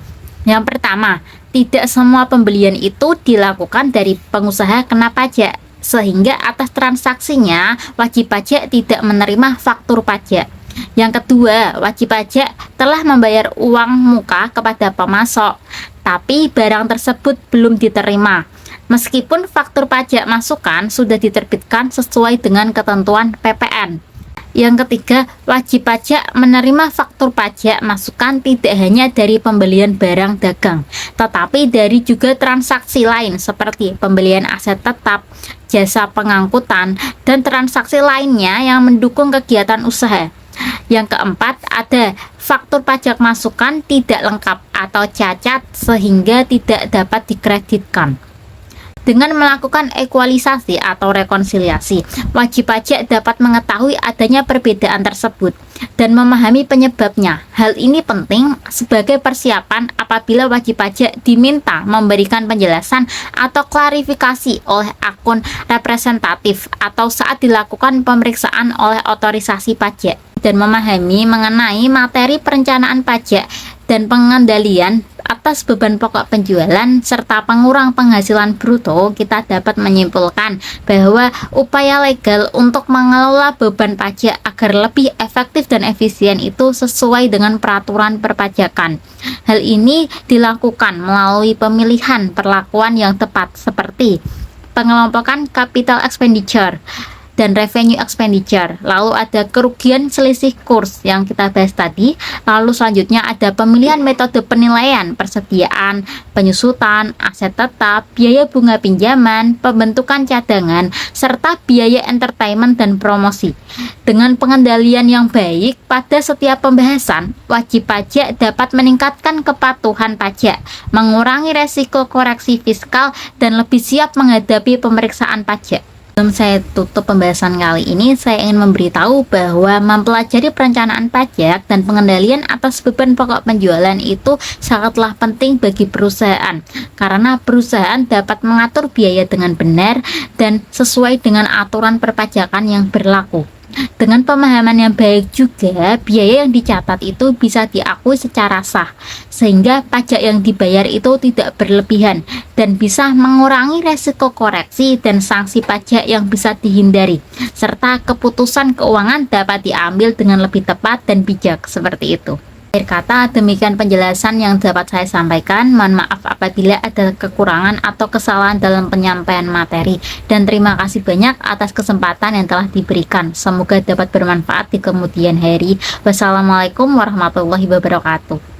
Yang pertama, tidak semua pembelian itu dilakukan dari pengusaha kena pajak, sehingga atas transaksinya wajib pajak tidak menerima faktur pajak. Yang kedua, wajib pajak telah membayar uang muka kepada pemasok, tapi barang tersebut belum diterima, meskipun faktur pajak masukan sudah diterbitkan sesuai dengan ketentuan PPN. Yang ketiga, wajib pajak menerima faktur pajak masukan tidak hanya dari pembelian barang dagang, tetapi dari juga transaksi lain seperti pembelian aset tetap, jasa pengangkutan, dan transaksi lainnya yang mendukung kegiatan usaha. Yang keempat, ada faktur pajak masukan tidak lengkap atau cacat sehingga tidak dapat dikreditkan. Dengan melakukan ekualisasi atau rekonsiliasi, wajib pajak dapat mengetahui adanya perbedaan tersebut dan memahami penyebabnya. Hal ini penting sebagai persiapan apabila wajib pajak diminta memberikan penjelasan atau klarifikasi oleh akun representatif atau saat dilakukan pemeriksaan oleh otorisasi pajak, dan memahami mengenai materi perencanaan pajak dan pengendalian atas beban pokok penjualan serta pengurang penghasilan bruto, kita dapat menyimpulkan bahwa upaya legal untuk mengelola beban pajak agar lebih efektif dan efisien itu sesuai dengan peraturan perpajakan. Hal ini dilakukan melalui pemilihan perlakuan yang tepat seperti pengelompokan capital expenditure, dan revenue expenditure. Lalu ada kerugian selisih kurs yang kita bahas tadi. Lalu selanjutnya ada pemilihan metode penilaian, persediaan, penyusutan, aset tetap, biaya bunga pinjaman, pembentukan cadangan, serta biaya entertainment dan promosi. Dengan pengendalian yang baik pada setiap pembahasan, wajib pajak dapat meningkatkan kepatuhan pajak, mengurangi resiko koreksi fiskal, dan lebih siap menghadapi pemeriksaan pajak. Sebelum saya tutup pembahasan kali ini, saya ingin memberitahu bahwa mempelajari perencanaan pajak dan pengendalian atas beban pokok penjualan itu sangatlah penting bagi perusahaan, karena perusahaan dapat mengatur biaya dengan benar dan sesuai dengan aturan perpajakan yang berlaku. Dengan pemahaman yang baik juga, biaya yang dicatat itu bisa diakui secara sah, sehingga pajak yang dibayar itu tidak berlebihan dan bisa mengurangi resiko koreksi dan sanksi pajak yang bisa dihindari, serta keputusan keuangan dapat diambil dengan lebih tepat dan bijak seperti itu. Akhir kata, demikian penjelasan yang dapat saya sampaikan. Mohon maaf apabila ada kekurangan atau kesalahan dalam penyampaian materi, dan terima kasih banyak atas kesempatan yang telah diberikan. Semoga dapat bermanfaat di kemudian hari. Wassalamualaikum warahmatullahi wabarakatuh.